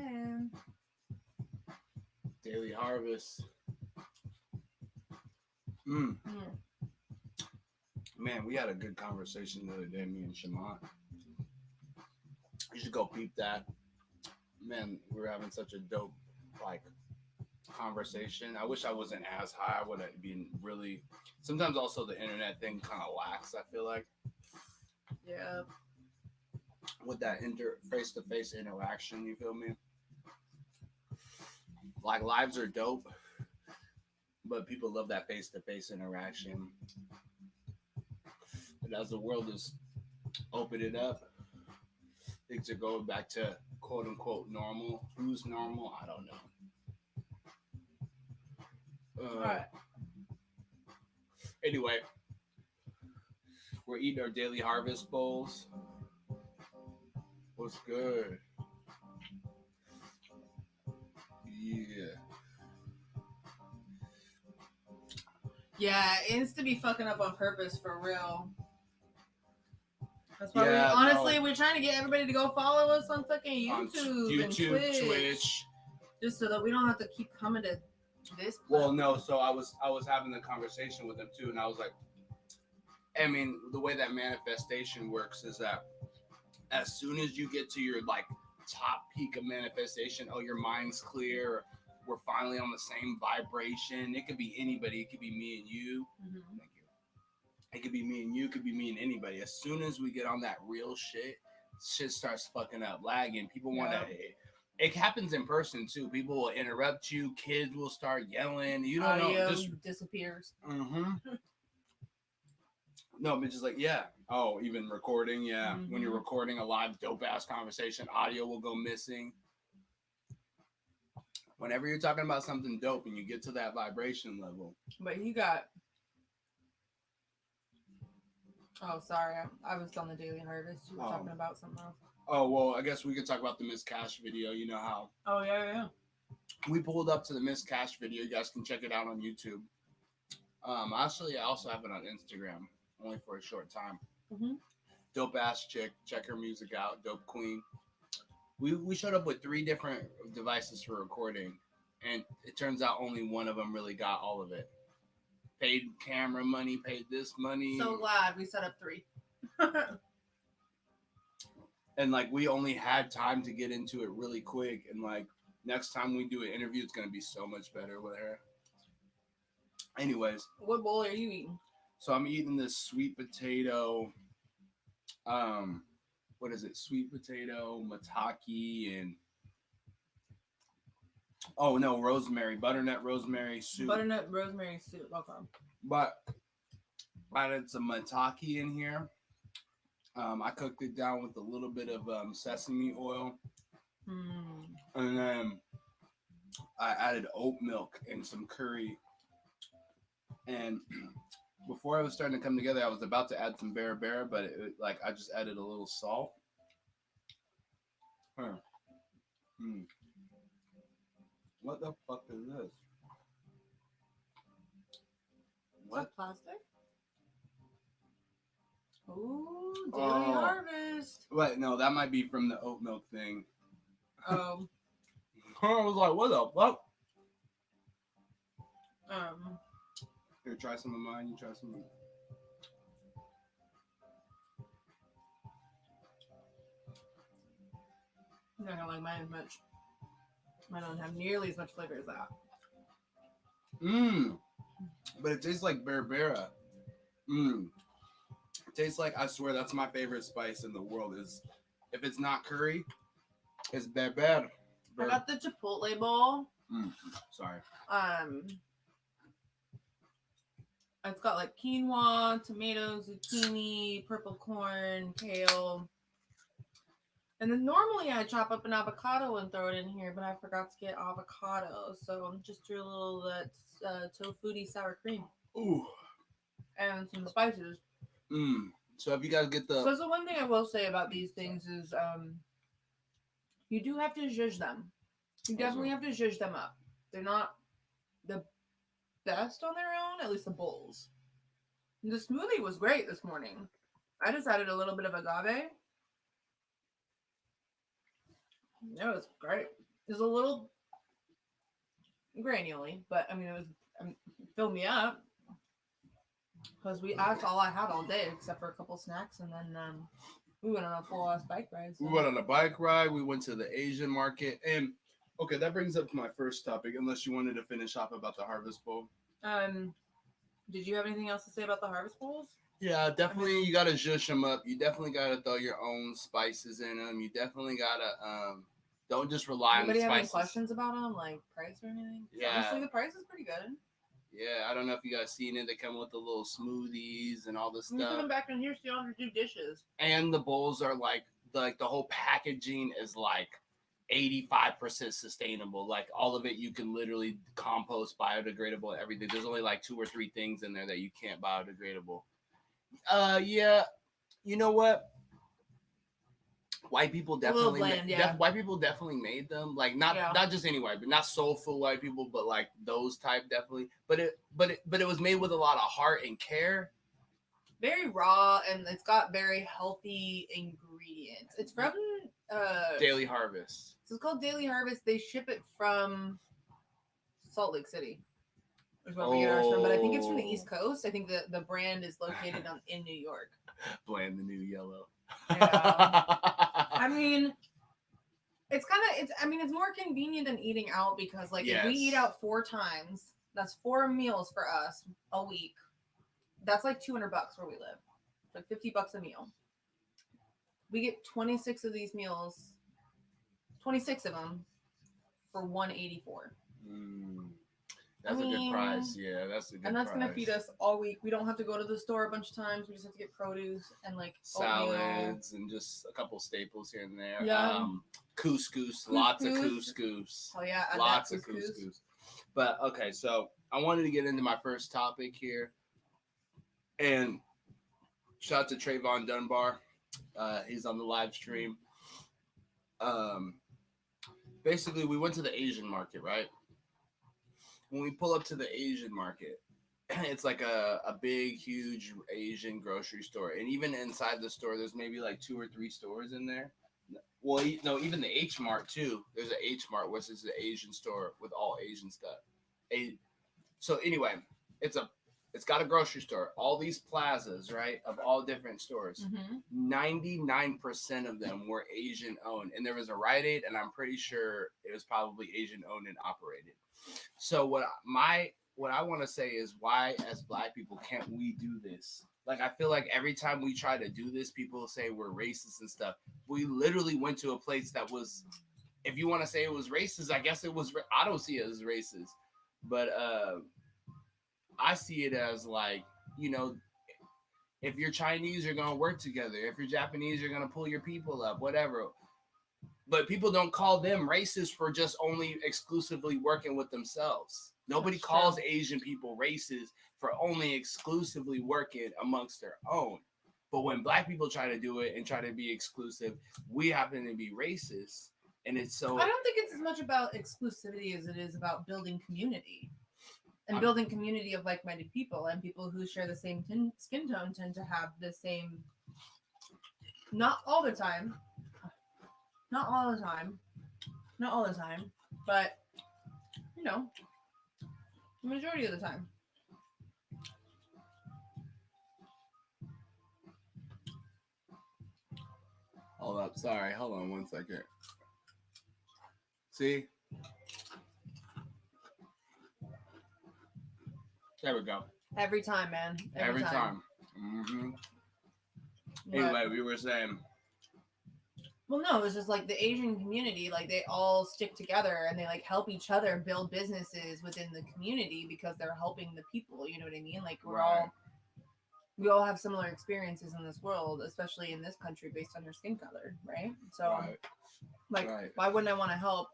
man. Daily Harvest. Mm. Man, we had a good conversation the other day, me and Shamant. You should go peep that. Man, we were having such a dope, like, conversation. I wish I wasn't as high. I would have been really. Sometimes also the internet thing kind of lacks. I feel like Yeah. with that face to face interaction. You feel me? Like lives are dope, but people love that face to face interaction. And as the world is opening up, things are going back to quote unquote normal. Who's normal? I don't know. All right. Anyway, we're eating our daily harvest bowls. What's good? Yeah. Yeah, it's to be fucking up on purpose for real. That's why we're trying to get everybody to go follow us on fucking YouTube and Twitch. Just so that we don't have to keep coming to this place. Well, no, so I was having the conversation with them too, and I was like, I mean, the way that manifestation works is that as soon as you get to your like top peak of manifestation, oh, your mind's clear, we're finally on the same vibration. It could be anybody, it could be me and you. Mm-hmm. Thank you. It could be me and you, it could be me and anybody. As soon as we get on that real shit starts fucking up, lagging. People want to. It happens in person too. People will interrupt you. Kids will start yelling. You don't know. Just disappears. Mm-hmm. No, but just like, yeah. Oh, even recording, yeah. Mm-hmm. When you're recording a live dope ass conversation, audio will go missing. Whenever you're talking about something dope and you get to that vibration level. But you got. Oh, sorry. I was on the Daily Harvest. You were talking about something else. Oh, well, I guess we could talk about the Miss Cash video. You know how. Oh, yeah. We pulled up to the Miss Cash video. You guys can check it out on YouTube. Actually, I also have it on Instagram, only for a short time. Mm-hmm. Dope ass chick. Check her music out. Dope queen. We showed up with 3 different devices for recording, and it turns out only one of them really got all of it. Paid camera money, paid this money. So glad we set up 3. And like we only had time to get into it really quick, and like next time we do an interview, it's gonna be so much better with her. Anyways, what bowl are you eating? So I'm eating this sweet potato. What is it? Sweet potato, maitake, and rosemary, butternut rosemary soup. Butternut rosemary soup. Okay. But added some maitake in here. I cooked it down with a little bit of sesame oil. And then I added oat milk and some curry. And before I was starting to come together, I was about to add some bear, but I just added a little salt. What the fuck is this? What? Is that plastic? Ooh, Daily Harvest. Wait, no, that might be from the oat milk thing. Oh. I was like, what the fuck? Here, try some of mine. You try some of mine. I'm not gonna like mine as much. I don't have nearly as much flavor as that. But it tastes like berbera. It tastes like, I swear, that's my favorite spice in the world. Is if it's not curry, it's berbera. I got the chipotle bowl. Sorry. It's got like quinoa, tomatoes, zucchini, purple corn, kale. And then normally I chop up an avocado and throw it in here, but I forgot to get avocado. So I'm just threw a little tofu sour cream. Ooh. And some spices. So if you guys get the... So the one thing I will say about these things is you do have to zhuzh them. You definitely have to zhuzh them up. They're not the best on their own, at least the bowls. And the smoothie was great this morning. I just added a little bit of agave. It was great. It was a little granularly, but I mean, it was filled me up because that's all I had all day except for a couple snacks, and then we went on a full ass bike ride. So. We went on a bike ride. We went to the Asian market, and okay, that brings up my first topic. Unless you wanted to finish off about the Harvest Bowl. Did you have anything else to say about the Harvest Bowls? Yeah, definitely. You gotta zhush them up. You definitely gotta throw your own spices in them. You definitely gotta don't just rely on the Anybody have any spices. questions about them, like price or anything? Yeah. Honestly, the price is pretty good. Yeah, I don't know if you guys seen it. They come with the little smoothies and all this You put stuff. them back in here, so you don't have to do dishes. And the bowls are like the whole packaging is like 85% sustainable. Like all of it you can literally compost, biodegradable, everything. There's only like 2 or 3 things in there that you can't biodegradable. Yeah, you know what? White people definitely bland, yeah. white people definitely made them. Like not just any white, but not soulful white people, but like those type definitely. But it was made with a lot of heart and care. Very raw, and it's got very healthy ingredients. It's from Daily Harvest. So it's called Daily Harvest. They ship it from Salt Lake City. Is where we get ours from, but I think it's from the East Coast. I think the brand is located in New York. Bland the new yellow. Yeah. I mean, it's more convenient than eating out because if we eat out 4 times, that's 4 meals for us a week. That's like $200 where we live. It's like $50 a meal. We get 26 of these meals, 26 of them for $184. That's a good price. Yeah, that's a good price. And that's going to feed us all week. We don't have to go to the store a bunch of times. We just have to get produce and salads and just a couple staples here and there. Yeah. Couscous. Lots of couscous. Oh, yeah. Lots of couscous. But, okay, so I wanted to get into my first topic here. And shout out to Trayvon Dunbar. He's on the live stream. Basically, we went to the Asian market, right? When we pull up to the Asian market, it's like a big, huge Asian grocery store. And even inside the store, there's maybe like 2 or 3 stores in there. Well, no, even the H Mart too. There's an H Mart, which is an Asian store with all Asian stuff. So anyway, it's got a grocery store. All these plazas, right, of all different stores. 99% of them were Asian owned, and there was a Rite Aid, and I'm pretty sure it was probably Asian owned and operated. So what I want to say is, why as Black people can't we do this? Like, I feel like every time we try to do this, people say we're racist and stuff. We literally went to a place that was, if you want to say it was racist, I guess it was. I don't see it as racist, but I see it as like, if you're Chinese, you're going to work together. If you're Japanese, you're going to pull your people up, whatever. But people don't call them racist for just only exclusively working with themselves. Nobody calls Asian people racist for only exclusively working amongst their own. But when Black people try to do it and try to be exclusive, we happen to be racist. And it's so... I don't think it's as much about exclusivity as it is about building community. And building community of like-minded people, and people who share the same skin tone tend to have the same, not all the time, but, the majority of the time. Hold up. Sorry. Hold on 1 second. See? There we go. Every time, man. Every time. Mm-hmm. Anyway, we were saying... Well, no, it's just like the Asian community, like they all stick together and they like help each other build businesses within the community because they're helping the people. You know what I mean? Like we all have similar experiences in this world, especially in this country, based on your skin color, right? So, why wouldn't I want to help?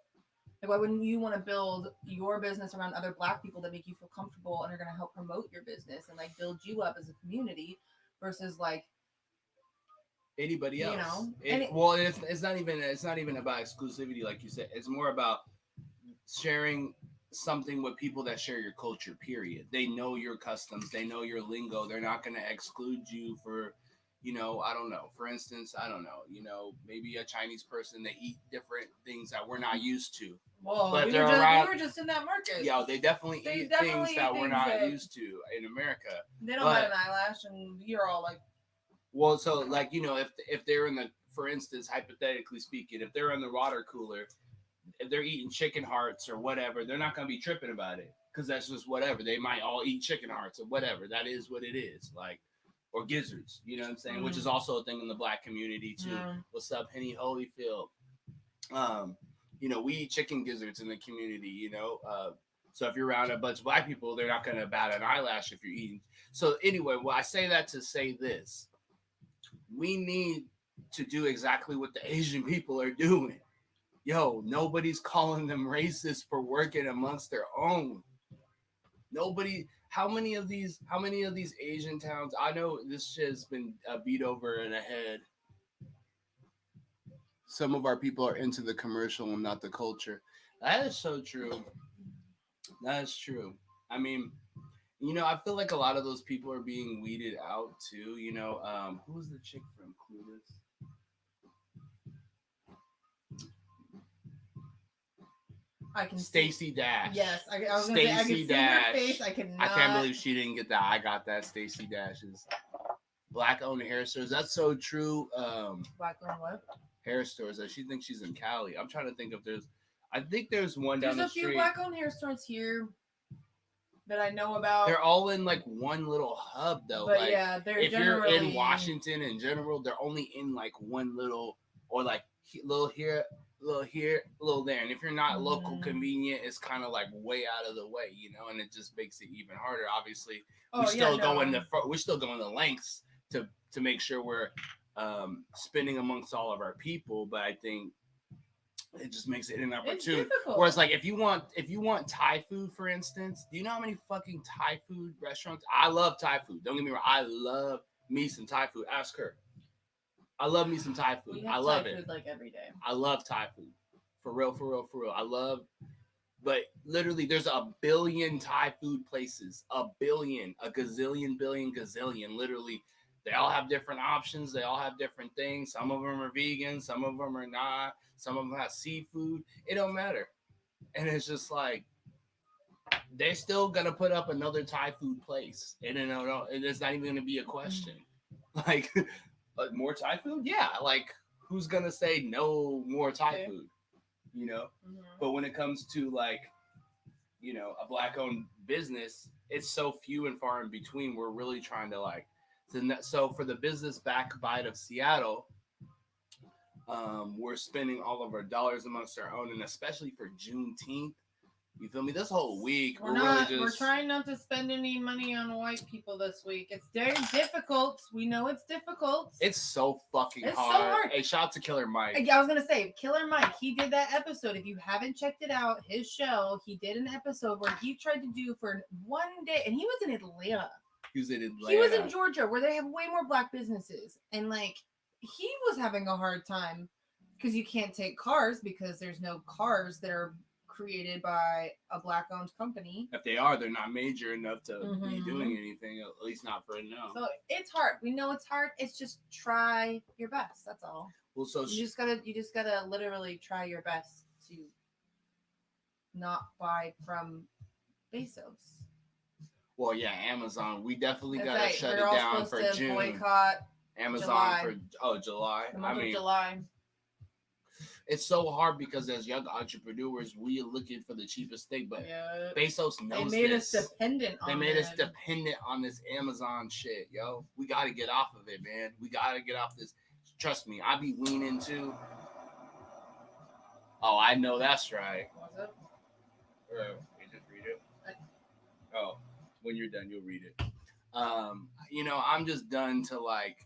Like, why wouldn't you want to build your business around other Black people that make you feel comfortable and are going to help promote your business and like build you up as a community versus like anybody else? It's not even about exclusivity, like you said. It's more about sharing something with people that share your culture. Period. They know your customs. They know your lingo. They're not going to exclude you for, You know, I don't know. For instance, I don't know. You know, maybe a Chinese person, they eat different things that we're not used to. Well, But we they're were, just, around. we were just in that market. Yeah, they definitely They eat definitely things eat that we're things not that- used to in America. They don't But have an eyelash, and you're all like, well, so like, you know, if they're in the, for instance, hypothetically speaking, if they're in the water cooler, if they're eating chicken hearts or whatever, they're not gonna be tripping about it because that's just whatever. They might all eat chicken hearts or whatever. That is what it is. Like, or gizzards, you know what I'm saying? Which is also a thing in the black community too. What's up, Henny Holyfield? You know, we eat chicken gizzards in the community. You know, so if you're around a bunch of black people, they're not gonna bat an eyelash if you're eating. So anyway, well, I say that to say this: we need to do exactly what the Asian people are doing. Yo, nobody's calling them racist for working amongst their own. Nobody. How many of these Asian towns? I know this shit has been beat over in the head. Some of our people are into the commercial and not the culture. That is so true. That is true. I mean, you know, I feel like a lot of those people are being weeded out too. You know, who was the chick from Clueless? I can Stacey Dash. Yes, I was gonna say I can see her face. I can't believe she didn't get that. I got that. Stacey Dash's black-owned hair stores. That's so true. Black-owned what? Hair stores. She thinks she's in Cali. I'm trying to think if there's. I think there's one down the street. There's a few black-owned hair stores here that I know about. They're all in like one little hub though. But like, yeah, they're if you're in Washington in general, they're only in like one little or like little here, little there. And if you're not local convenient, it's kind of like way out of the way, you know, and it just makes it even harder. Obviously, we're still going the lengths to make sure we're spending amongst all of our people, but I think it just makes it inopportune. Whereas, like, if you want Thai food, for instance, do you know how many fucking Thai food restaurants? I love Thai food. Don't get me wrong. I love me some Thai food. Ask her. I love me some Thai food. I love it. Food like every day. I love Thai food. For real, for real, for real. I love, but literally, there's a billion Thai food places. A billion, a gazillion, billion, gazillion. Literally, they all have different options. They all have different things. Some of them are vegan. Some of them are not. Some of them have seafood. It don't matter. And it's just like, they're still going to put up another Thai food place. And it's not even going to be a question. Like, more Thai food? Yeah. Like, who's going to say no more Thai food? You know? Mm-hmm. But when it comes to, like, you know, a black-owned business, it's so few and far in between. We're really trying to, like, so for the business backbite of Seattle, we're spending all of our dollars amongst our own, and especially for Juneteenth, you feel me? This whole week, we're trying not to spend any money on white people this week. It's very difficult. We know it's difficult. It's so fucking hard. So hard. Hey, shout out to Killer Mike. I was gonna say, Killer Mike. He did that episode. If you haven't checked it out, his show. He did an episode where he tried to do for one day, and he was in Atlanta. He was in Atlanta. He was in Georgia, where they have way more black businesses, and like he was having a hard time because you can't take cars because there's no cars that are created by a black-owned company. If they are, they're not major enough to be doing anything. At least not for now. So it's hard. We know it's hard. It's just try your best. That's all. Well, so you just gotta literally try your best to not buy from Bezos. Well, yeah, Amazon. We definitely gotta shut it down for June. Boycott Amazon July. July. The month of July. It's so hard because as young entrepreneurs, we are looking for the cheapest thing. But Bezos knows they made us dependent on this Amazon shit, yo. We got to get off of it, man. We got to get off this. Trust me, I be weaning too. Oh, I know that's right. What's up? You just read it. Oh, when you're done, you'll read it. You know, I'm just done to like.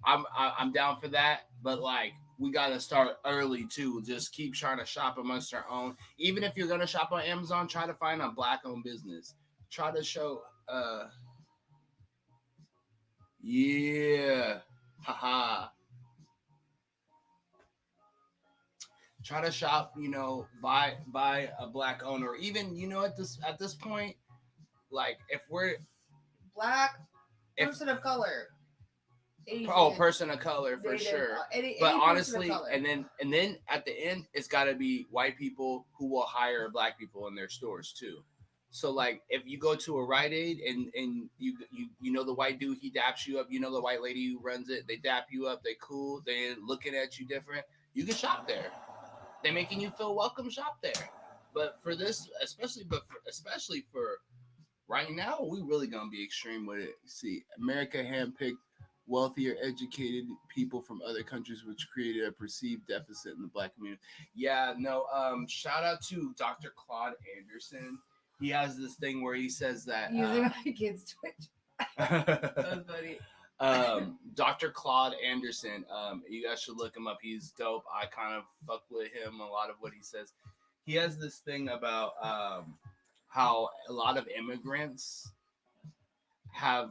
I'm down for that, but like. We got to start early, too. Just keep trying to shop amongst our own. Even if you're going to shop on Amazon, try to find a black-owned business. Try to show... Yeah. Haha. Try to shop, you know, buy a black owner. Even, you know, at this point, like, if we're... Black person of color. Asian. Oh, person of color for sure. But honestly, color. and then at the end, it's got to be white people who will hire black people in their stores too. So like, if you go to a Rite Aid and you know the white dude, he daps you up. You know the white lady who runs it, they dap you up. They cool. They looking at you different. You can shop there. They making you feel welcome. Shop there. But for this, especially for right now, we really gonna be extreme with it. See, America handpicked wealthier, educated people from other countries, which created a perceived deficit in the black community. Yeah, no. Shout out to Dr. Claude Anderson. He has this thing where he says that using my kids' Twitch. That's funny. Dr. Claude Anderson. You guys should look him up. He's dope. I kind of fuck with him a lot of what he says. He has this thing about how a lot of immigrants have,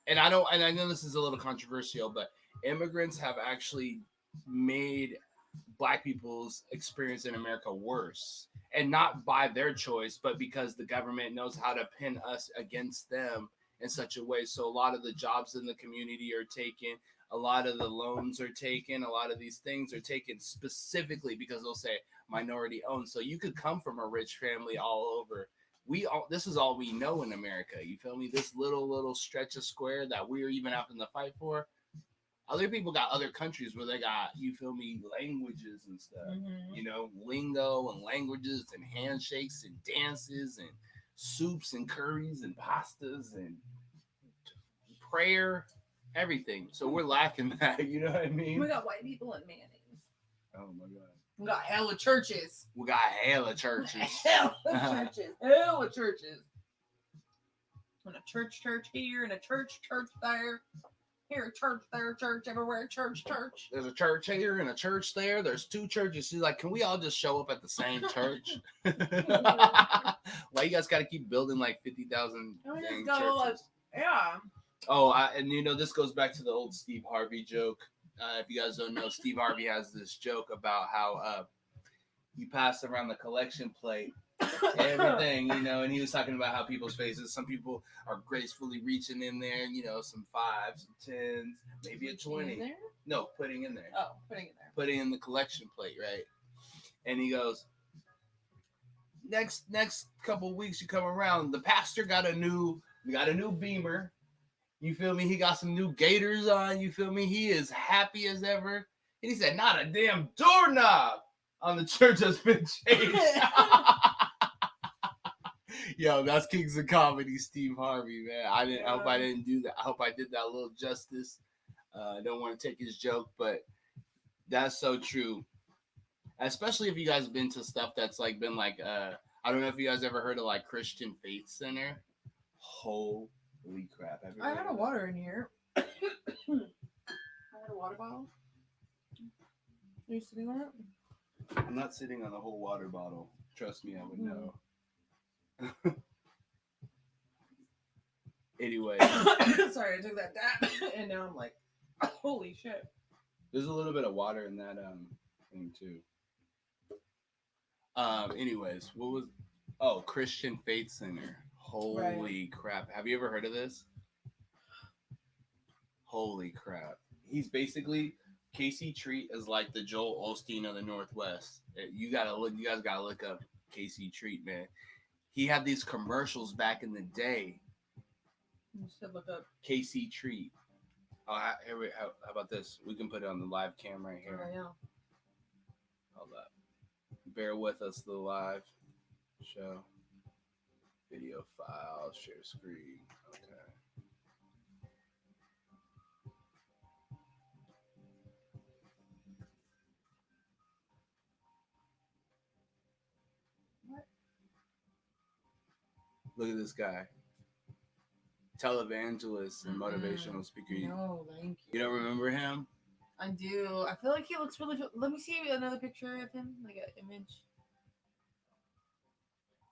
and I know this is a little controversial, but immigrants have actually made black people's experience in America worse, and not by their choice, but because the government knows how to pin us against them in such a way. So a lot of the jobs in the community are taken, a lot of the loans are taken, a lot of these things are taken specifically because they'll say minority owned. So you could come from a rich family all over. This is all we know in America. You feel me? This little stretch of square that we're even having to fight for. Other people got other countries where they got, you feel me, languages and stuff. Mm-hmm. You know, lingo and languages and handshakes and dances and soups and curries and pastas and prayer, everything. So we're lacking that. You know what I mean? We got white people and mayonnaise. Oh my god. We got hella churches. We got hella churches. Hella churches. Hella churches. And a church here and a church there. Here, a church, there, church, everywhere, church. There's a church here and a church there. There's two churches. She's like, can we all just show up at the same church? Why you guys got to keep building like 50,000 churches? Yeah. Oh, and you know, this goes back to the old Steve Harvey joke. If you guys don't know, Steve Harvey has this joke about how you pass around the collection plate, everything, you know, and he was talking about how people's faces, some people are gracefully reaching in there, you know, some 5s, some 10s, maybe a 20. No, putting in there. Oh, putting in there. Putting in the collection plate, right? And he goes, next couple weeks you come around, the pastor got a new Beamer. You feel me? He got some new gaiters on. You feel me? He is happy as ever. And he said, not a damn doorknob on the church has been changed. Yo, that's Kings of Comedy, Steve Harvey, man. I hope I didn't do that. I hope I did that a little justice. I don't want to take his joke, but that's so true. Especially if you guys been to stuff that's like been like, I don't know if you guys ever heard of like Christian Faith Center. Holy crap. I had a water in here. I had a water bottle. Are you sitting on it? I'm not sitting on the whole water bottle. Trust me, I would know. Anyway. Sorry, I took that dab and now I'm like, holy shit. There's a little bit of water in that thing too. Anyways, what was Christian Faith Center. Holy crap. Have you ever heard of this? Holy crap. He's basically Casey Treat is like the Joel Osteen of the Northwest. You guys gotta look up Casey Treat, man. He had these commercials back in the day. You should look up Casey Treat. Oh, how about this? We can put it on the live cam right here. Oh, yeah. Hold up. Bear with us, the live show. Video file, share screen. Okay. What? Look at this guy. Televangelist and motivational speaker. No, thank you. You don't remember him? I do. I feel like he looks really. Let me see another picture of him, like an image.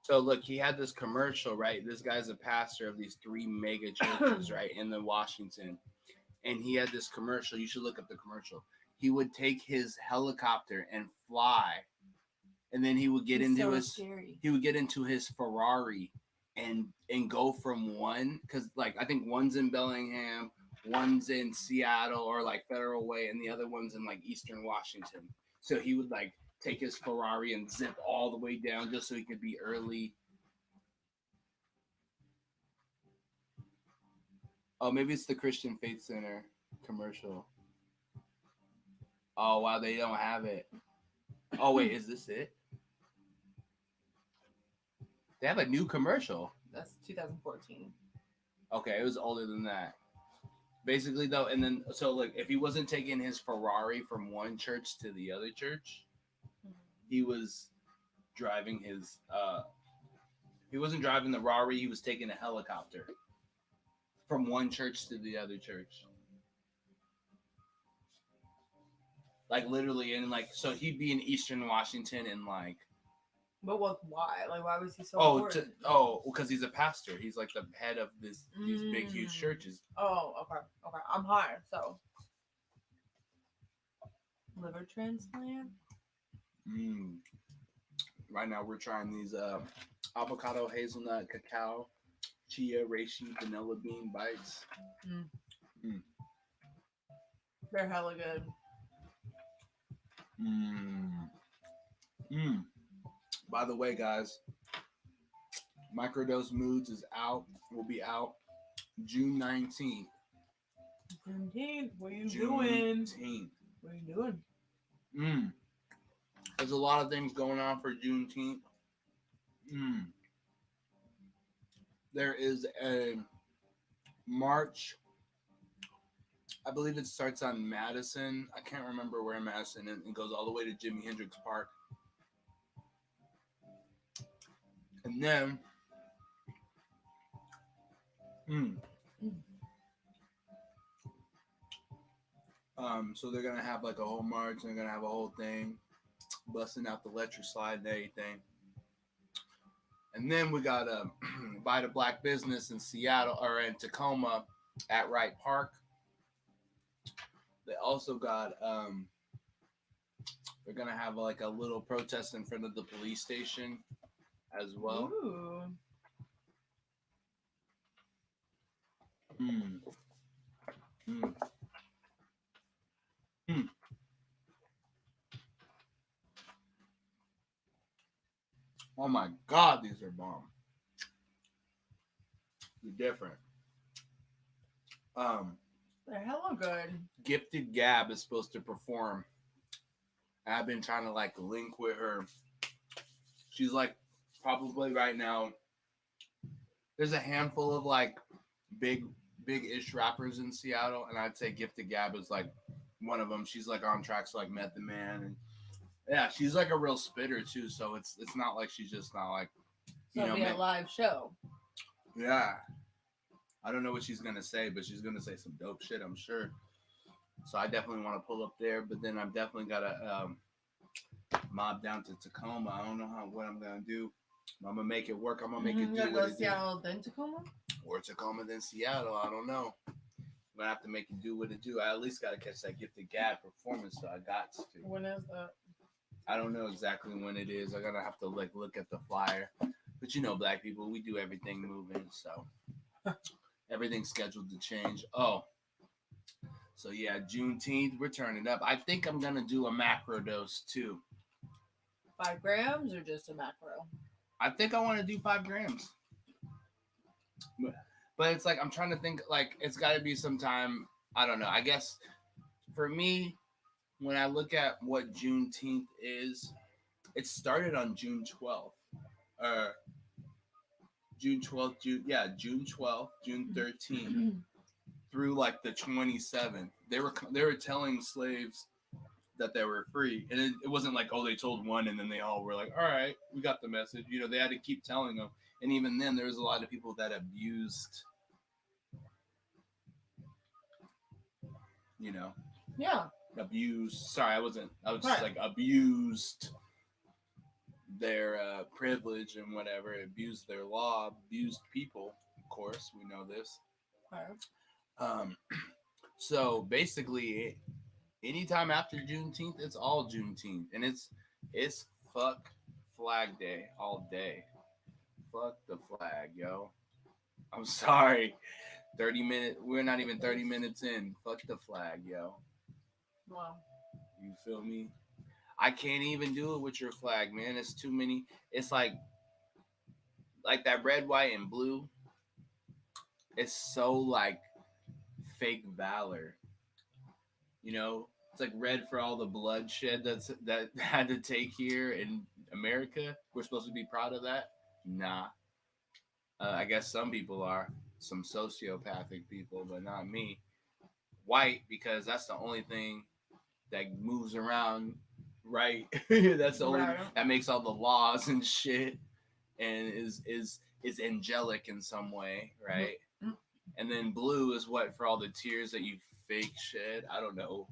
So look, he had this commercial, right? This guy's a pastor of these 3 mega churches, right, in the Washington. And he had this commercial. You should look up the commercial. He would take his helicopter and fly. And then he would get into his Ferrari and go from one, because like I think one's in Bellingham, One's in Seattle or like Federal Way, and the other one's in like Eastern Washington. So he would like take his Ferrari and zip all the way down just so he could be early. Oh, maybe it's the Christian Faith Center commercial. Oh wow, they don't have it. Oh wait, is this it? They have a new commercial. That's 2014. Okay, it was older than that. Basically though, and then so like if he wasn't taking his Ferrari from one church to the other church, he was driving his he wasn't driving the Rari, he was taking a helicopter from one church to the other church. Like literally, and like so he'd be in Eastern Washington and like But why? Like, why was he so important? important? Because he's a pastor. He's like the head of these big huge churches. Oh, okay. I'm high, so liver transplant. Right now we're trying these avocado, hazelnut, cacao, chia, reishi, vanilla bean bites. They're hella good. By the way, guys, Microdose Moods is out. Will be out June 19th. Juneteenth, what are you doing? Juneteenth. What are you doing? There's a lot of things going on for Juneteenth. There is a march. I believe it starts on Madison. I can't remember where in Madison, and it goes all the way to Jimi Hendrix Park. And then, so they're gonna have like a whole march. They're gonna have a whole thing, busting out the electric slide and everything. And then we got Buy the Black Business in Seattle or in Tacoma at Wright Park. They also got they're gonna have like a little protest in front of the police station as well. Ooh. Oh my God, these are bomb. They're different. They're hella good. Gifted Gab is supposed to perform. I've been trying to like link with her. She's like probably right now. There's a handful of like big-ish rappers in Seattle, and I'd say Gifted Gab is like one of them. She's like on tracks like Method Man, and yeah, she's like a real spitter too. So it's not like she's just not like So it'll be a live show. Yeah, I don't know what she's gonna say, but she's gonna say some dope shit, I'm sure. So I definitely want to pull up there, but then I've definitely got to mob down to Tacoma. I don't know what I'm gonna do. I'm gonna make it work. I'm gonna make it do what what it Seattle, then Tacoma, or Tacoma, then Seattle. I don't know. I'm gonna have to make it do what it do. I at least gotta catch that Gifted Gab performance, so I got to. When is that? I don't know exactly when it is. I'm gonna have to like look at the flyer. But you know, black people, we do everything moving, so everything's scheduled to change. Oh, so yeah, Juneteenth, we're turning up. I think I'm gonna do a macro dose too. 5 grams or just a macro? I think I want to do 5 grams. But it's like I'm trying to think like it's got to be sometime. I don't know. I guess for me, when I look at what Juneteenth is, it started on June 12th. June 12th, June 12th, June 13th, through like the 27th. They were telling slaves that they were free, and it wasn't like, oh, they told one and then they all were like, all right, we got the message. You know, they had to keep telling them, and even then, there was a lot of people that abused. You know. Yeah. Abused. Sorry, I was just like abused their privilege and whatever, abused their law, abused people. Of course, we know this. Right. So basically, anytime after Juneteenth, it's all Juneteenth, and it's fuck Flag Day all day. Fuck the flag, yo. I'm sorry. 30 minutes. We're not even 30 minutes in. Fuck the flag, yo. Wow. You feel me? I can't even do it with your flag, man. It's too many. It's like that red, white, and blue. It's so like fake valor. You know, it's like red for all the bloodshed that had to take here in America. We're supposed to be proud of that. Nah, I guess some people are, some sociopathic people, but not me. White because that's the only thing that moves around, right? That's the only Right. that makes all the laws and shit, and is angelic in some way, right? Mm-hmm. And then blue is what for all the tears that you fake shed. I don't know,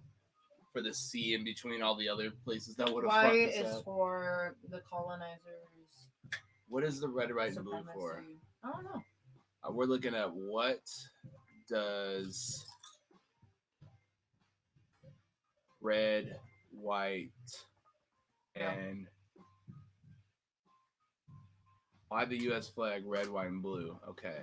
for the sea in between all the other places that would have fucked White us is up. for the colonizers. What is the red, white, and blue for? Supremacy. I don't know. We're looking at what does red, white, and why the U.S. flag red, white, and blue? Okay.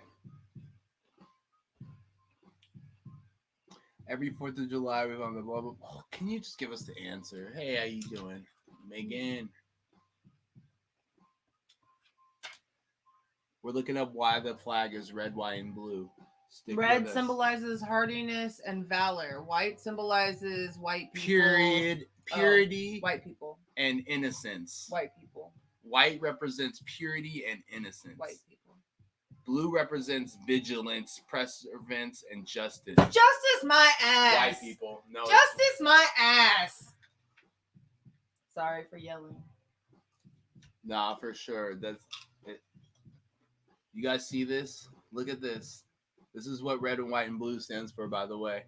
Every 4th of July, we've on the blah, blah, blah. Oh, can you just give us the answer? Hey, how you doing? Megan. We're looking up why the flag is red, white, and blue. Stick Red symbolizes hardiness and valor. White symbolizes white people. Purity. White people. And innocence. White people. White represents purity and innocence. White people. Blue represents vigilance, perseverance, and justice. Justice my ass. White people. No. Justice my ass. Sorry for yelling. Nah, for sure. That's it. You guys see this? Look at this. This is what red and white and blue stands for, by the way.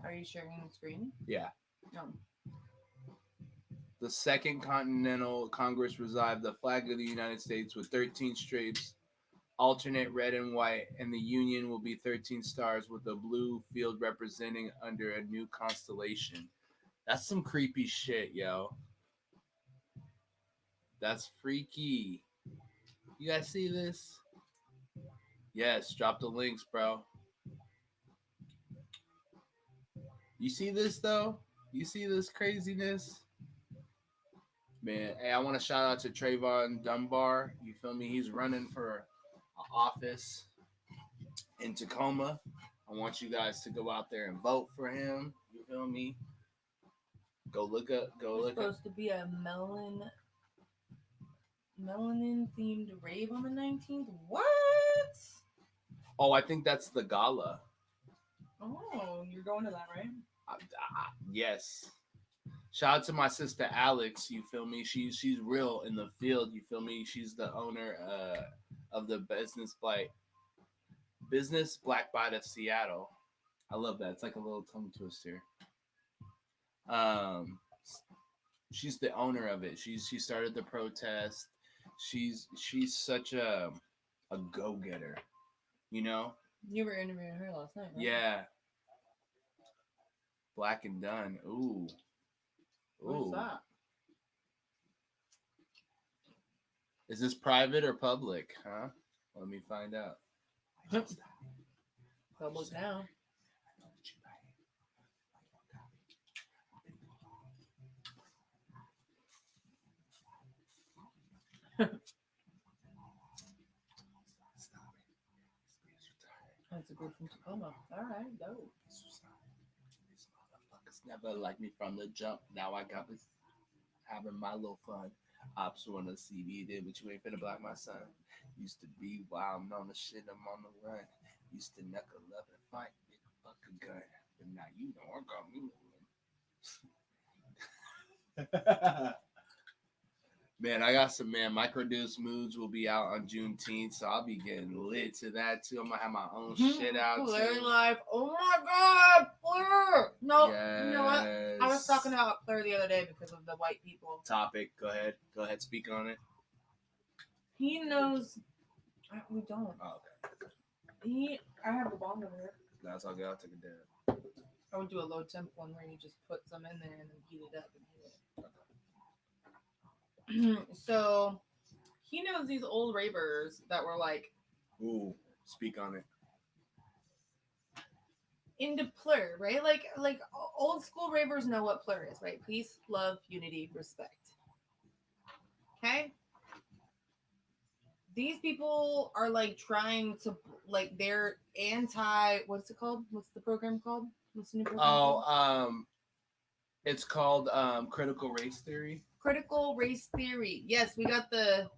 Are you sharing the screen? Yeah. No. The Second Continental Congress revived the flag of the United States with 13 stripes, alternate red and white, and the Union will be 13 stars with a blue field representing under a new constellation. That's some creepy shit, yo. That's freaky. You guys see this? Yes, drop the links, bro. You see this, though? You see this craziness? Man, hey, I want to shout out to Trayvon Dunbar. You feel me? He's running for office in Tacoma. I want you guys to go out there and vote for him. You feel me? Go look up. It's supposed to be a melanin themed rave on the 19th. What? Oh, I think that's the gala. Oh, you're going to that, right? Yes. Shout out to my sister Alex. You feel me? She's real in the field. You feel me? She's the owner of the business Black Bite of Seattle. I love that. It's like a little tongue twister. She's the owner of it. She started the protest. She's such a go-getter. You know? You were interviewing her last night, right? Yeah. Black and Done. Ooh. Who's that? Is this private or public? Huh? Let me find out. Public now. That's a group from Tacoma. All right, dope. These motherfuckers never liked me from the jump. Now I got this having my little fun. Ops wanna see me there, but you ain't finna block my son. Used to be wild, I'm on the shit, I'm on the run. Used to knuckle up and fight, big fuck a gun. But now you know I got me. Man, I got some microduce moods will be out on Juneteenth, so I'll be getting lit to that too. I'm gonna have my own shit out Claire too. live. Oh my god, Claire! No, yes. You know what? I was talking about Claire the other day because of the white people. Topic. Go ahead, speak on it. He knows. We don't. Oh, okay. I have the bomb over here. That's okay. I'll take it down. I would do a low temp one where you just put some in there and then heat it up and hit it. So he knows these old ravers that were like Ooh, speak on it. Into plur, right? Like old school ravers know what plur is, right? Peace, love, unity, respect. Okay? These people are like trying to like they're anti what's it called? What's the program called? What's the new program called? It's called critical race theory. Critical race theory. Yes, we got the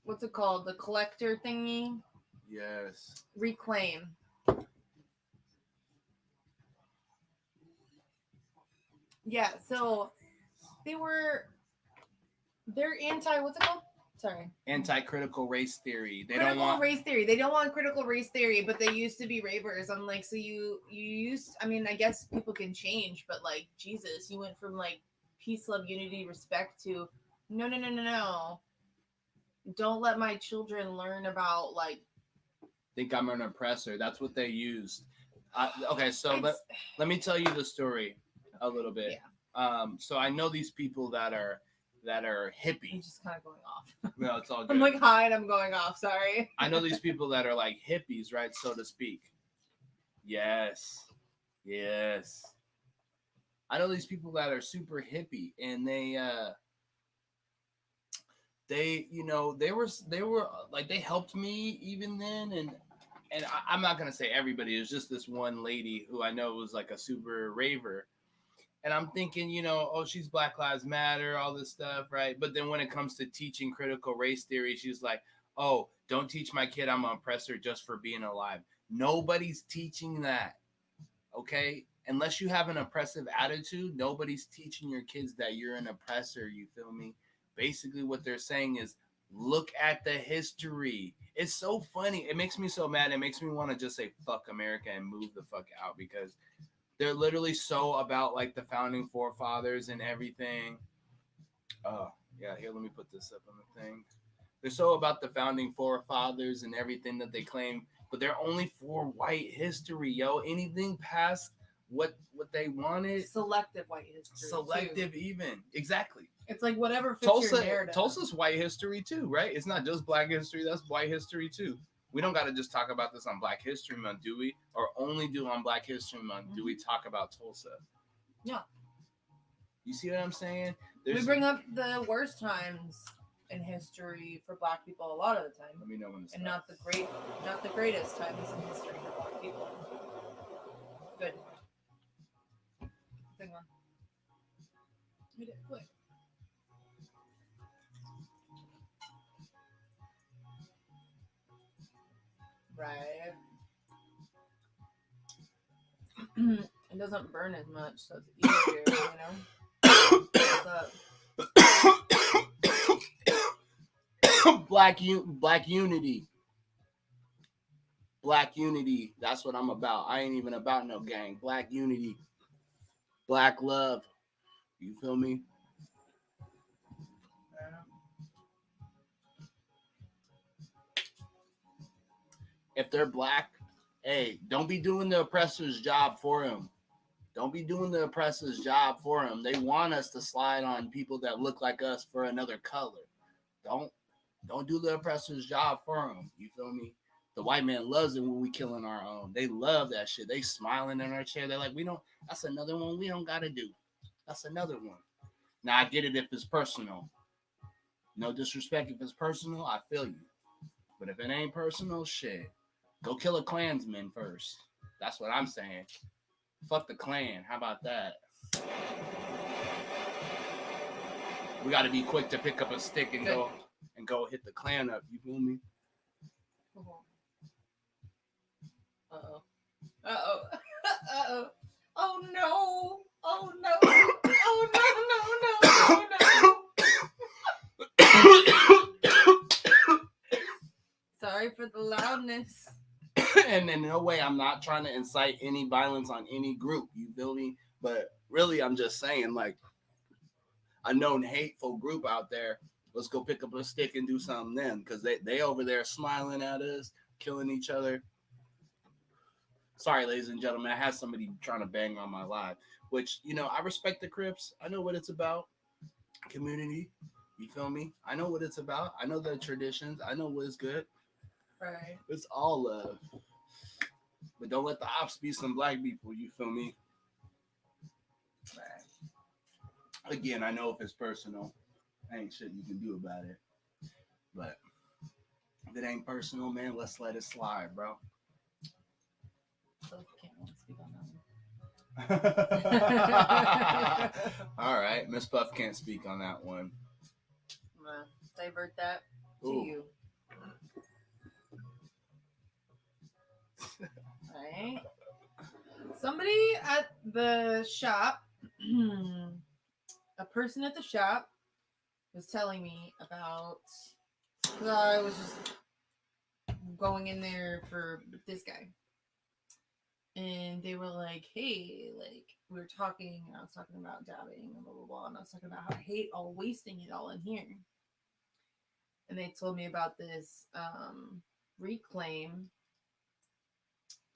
what's it called? The collector thingy. Yes. Reclaim. Yeah, so they're anti what's it called? Sorry. Anti-critical race theory. They Critical don't want race theory. They don't want critical race theory, but they used to be ravers. I'm like, so you used. I mean, I guess people can change, but like Jesus, you went from like peace, love, unity, respect to no. Don't let my children learn about like. think I'm an oppressor. That's what they used. Okay, so let me tell you the story a little bit. Yeah. So I know these people that are hippie. I'm just kind of going off. No, it's all good. I'm like, hi, and I'm going off. Sorry. I know these people that are like hippies, right, so to speak. Yes. I know these people that are super hippie, and they they were like they helped me even then, and I'm not gonna say everybody. It was just this one lady who I know was like a super raver, and I'm thinking, oh, she's Black Lives Matter, all this stuff, right? But then when it comes to teaching critical race theory, she's like, oh, don't teach my kid I'm an oppressor just for being alive. Nobody's teaching that, okay? Unless you have an oppressive attitude, nobody's teaching your kids that you're an oppressor, you feel me? Basically, what they're saying is, look at the history. It's so funny. It makes me so mad. It makes me want to just say, fuck America and move the fuck out, because they're literally so about like the founding forefathers and everything. Oh, yeah, here, let me put this up on the thing. They're so about the founding forefathers and everything that they claim, but they're only for white history, yo. Anything past what they wanted. Selective white history. Selective too. Even. Exactly. It's like whatever fits your narrative. Tulsa's white history too, right? It's not just black history, that's white history too. We don't got to just talk about this on Black History Month, do we? Or only do on Black History Month do we talk about Tulsa? Yeah. You see what I'm saying? We bring up the worst times in history for Black people a lot of the time. Let me know when it's and not the greatest times in history for Black people. Good. Hang on. Hit it quick. Right. It doesn't burn as much, so it's easier, What's up? Black unity. Black unity. That's what I'm about. I ain't even about no gang. Black unity. Black love. You feel me? If they're black, hey, don't be doing the oppressor's job for them. Don't be doing the oppressor's job for them. They want us to slide on people that look like us for another color. Don't do the oppressor's job for them. You feel me? The white man loves it when we killing our own. They love that shit. They smiling in our chair. They're like, that's another one we don't got to do. That's another one. Now, I get it if it's personal. No disrespect if it's personal. I feel you. But if it ain't personal, shit. Go kill a Klansman first. That's what I'm saying. Fuck the Klan. How about that? We got to be quick to pick up a stick and go hit the Klan up. You feel me? Uh-oh. Oh no. Oh no. Oh no. Sorry for the loudness. And in no way, I'm not trying to incite any violence on any group. You feel me? But really, I'm just saying, like, a known hateful group out there, let's go pick up a stick and do something then. Because they over there smiling at us, killing each other. Sorry, ladies and gentlemen, I had somebody trying to bang on my live. Which, I respect the Crips. I know what it's about. Community. You feel me? I know what it's about. I know the traditions. I know what is good. Right. It's all love. But don't let the ops be some black people. You feel me? Right. Again, I know if it's personal, ain't shit you can do about it. But if it ain't personal, man, let's let it slide, bro. So can't really speak on that one. All right, Miss Puff can't speak on that one. I'm gonna divert that to Ooh. you. Right. Somebody at the shop, a person at the shop was telling me about, because I was just going in there for this guy. And they were like, hey, like, we were talking, and I was talking about dabbing and blah, blah, blah. And I was talking about how I hate all wasting it all in here. And they told me about this reclaim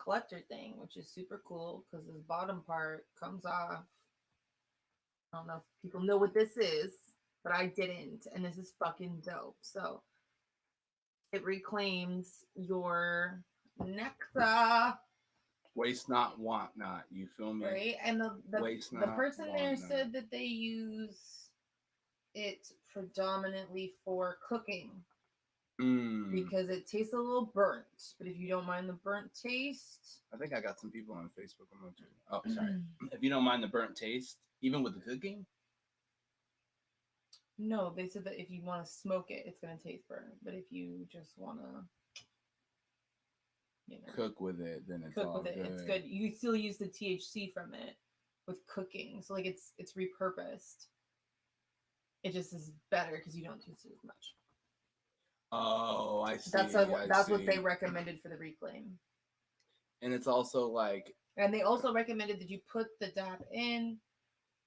collector thing, which is super cool because this bottom part comes off. I don't know if people know what this is, but I didn't. And this is fucking dope. So it reclaims your nectar. Waste not, want not. You feel me? Right? And Waste the not, person want there not. said that they use it predominantly for cooking because it tastes a little burnt. But if you don't mind the burnt taste, I think I got some people on Facebook. I'm going to. Oh, sorry. If you don't mind the burnt taste, even with the cooking. no, they said that if you want to smoke it, it's going to taste burnt. But if you just want to, cook with it, then it's all good. It's good. You still use the THC from it with cooking, so like it's repurposed. It just is better because you don't use it as much. Oh, I see. That's what they recommended for the reclaim. And it's also like, and they also recommended that you put the dab in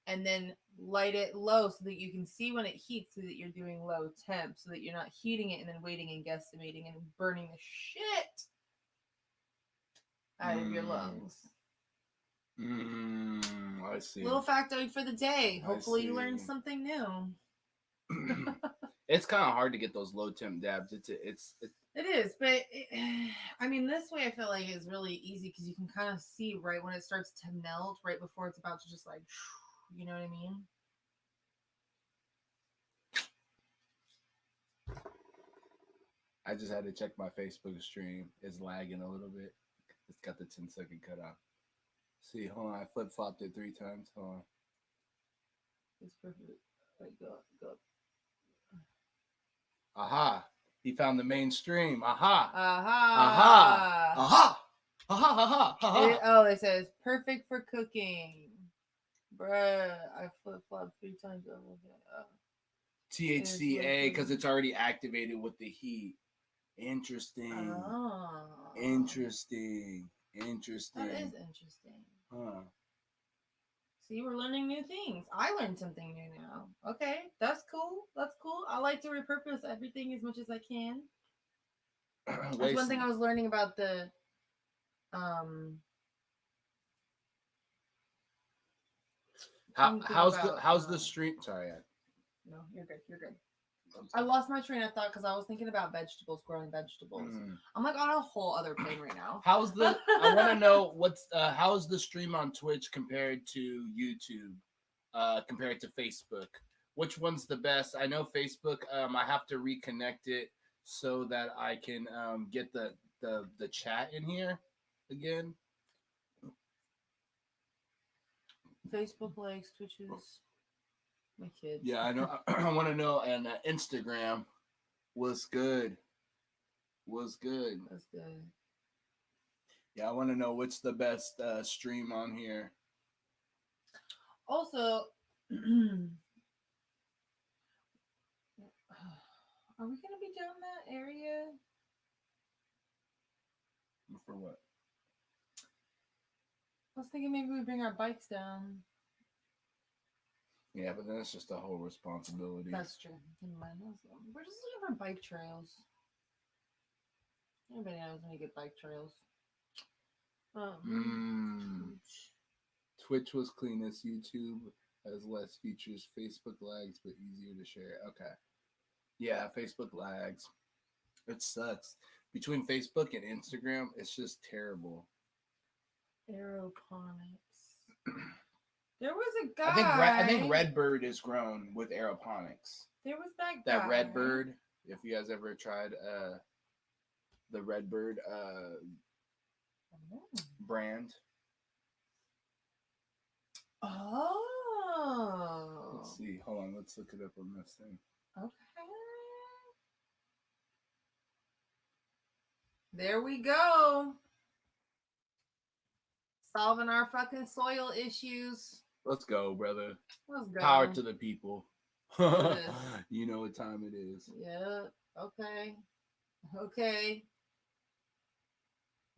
and then light it low so that you can see when it heats, so that you're doing low temp, so that you're not heating it and then waiting and guesstimating and burning the shit out of your lungs. I see. Little factoid for the day. Hopefully you learned something new. It's kind of hard to get those low temp dabs. It is, but I mean, this way I feel like it's really easy because you can kind of see right when it starts to melt, right before it's about to just like, you know what I mean? I just had to check my Facebook stream. It's lagging a little bit. It's got the 10-second cutoff. See, hold on. I flip-flopped it 3 times. Hold on. It's perfect. Like, go. Aha. He found the mainstream. Aha. Aha. Aha. Aha. Aha. Aha. Aha. It says perfect for cooking. Bruh, I flip-flopped 3 times. THCA, because it's already activated with the heat. Interesting. Oh. Interesting. That is interesting. Huh. See, we're learning new things. I learned something new now. Okay, that's cool. I like to repurpose everything as much as I can. That's one thing I was learning about the how's the stream? Sorry. No, you're good. I lost my train of thought because I was thinking about growing vegetables. I'm like on a whole other plane right now. I want to know how's the stream on Twitch compared to YouTube, compared to Facebook? Which one's the best? I know Facebook. I have to reconnect it so that I can get the chat in here again. Facebook likes, Twitch is my kids. Yeah, I know. I want to know. And Instagram, what's good? What's good? That's good. Yeah, I want to know what's the best stream on here. Also, are we gonna be down that area? For what? I was thinking maybe we bring our bikes down. Yeah, but then it's just a whole responsibility. That's true. We're just looking for bike trails. Anybody knows any good bike trails? Twitch was clean as YouTube. Has less features. Facebook lags, but easier to share. Okay. Yeah, Facebook lags. It sucks. Between Facebook and Instagram, it's just terrible. Aeroponics. There was a I guy. think Redbird is grown with aeroponics. There was that guy. That Redbird. If you guys ever tried the Redbird brand. Oh. Let's see. Hold on. Let's look it up on this thing. Okay. There we go. Solving our fucking soil issues. Let's go, brother. Let's go. Power to the people. You know what time it is. Yeah. Okay. Okay.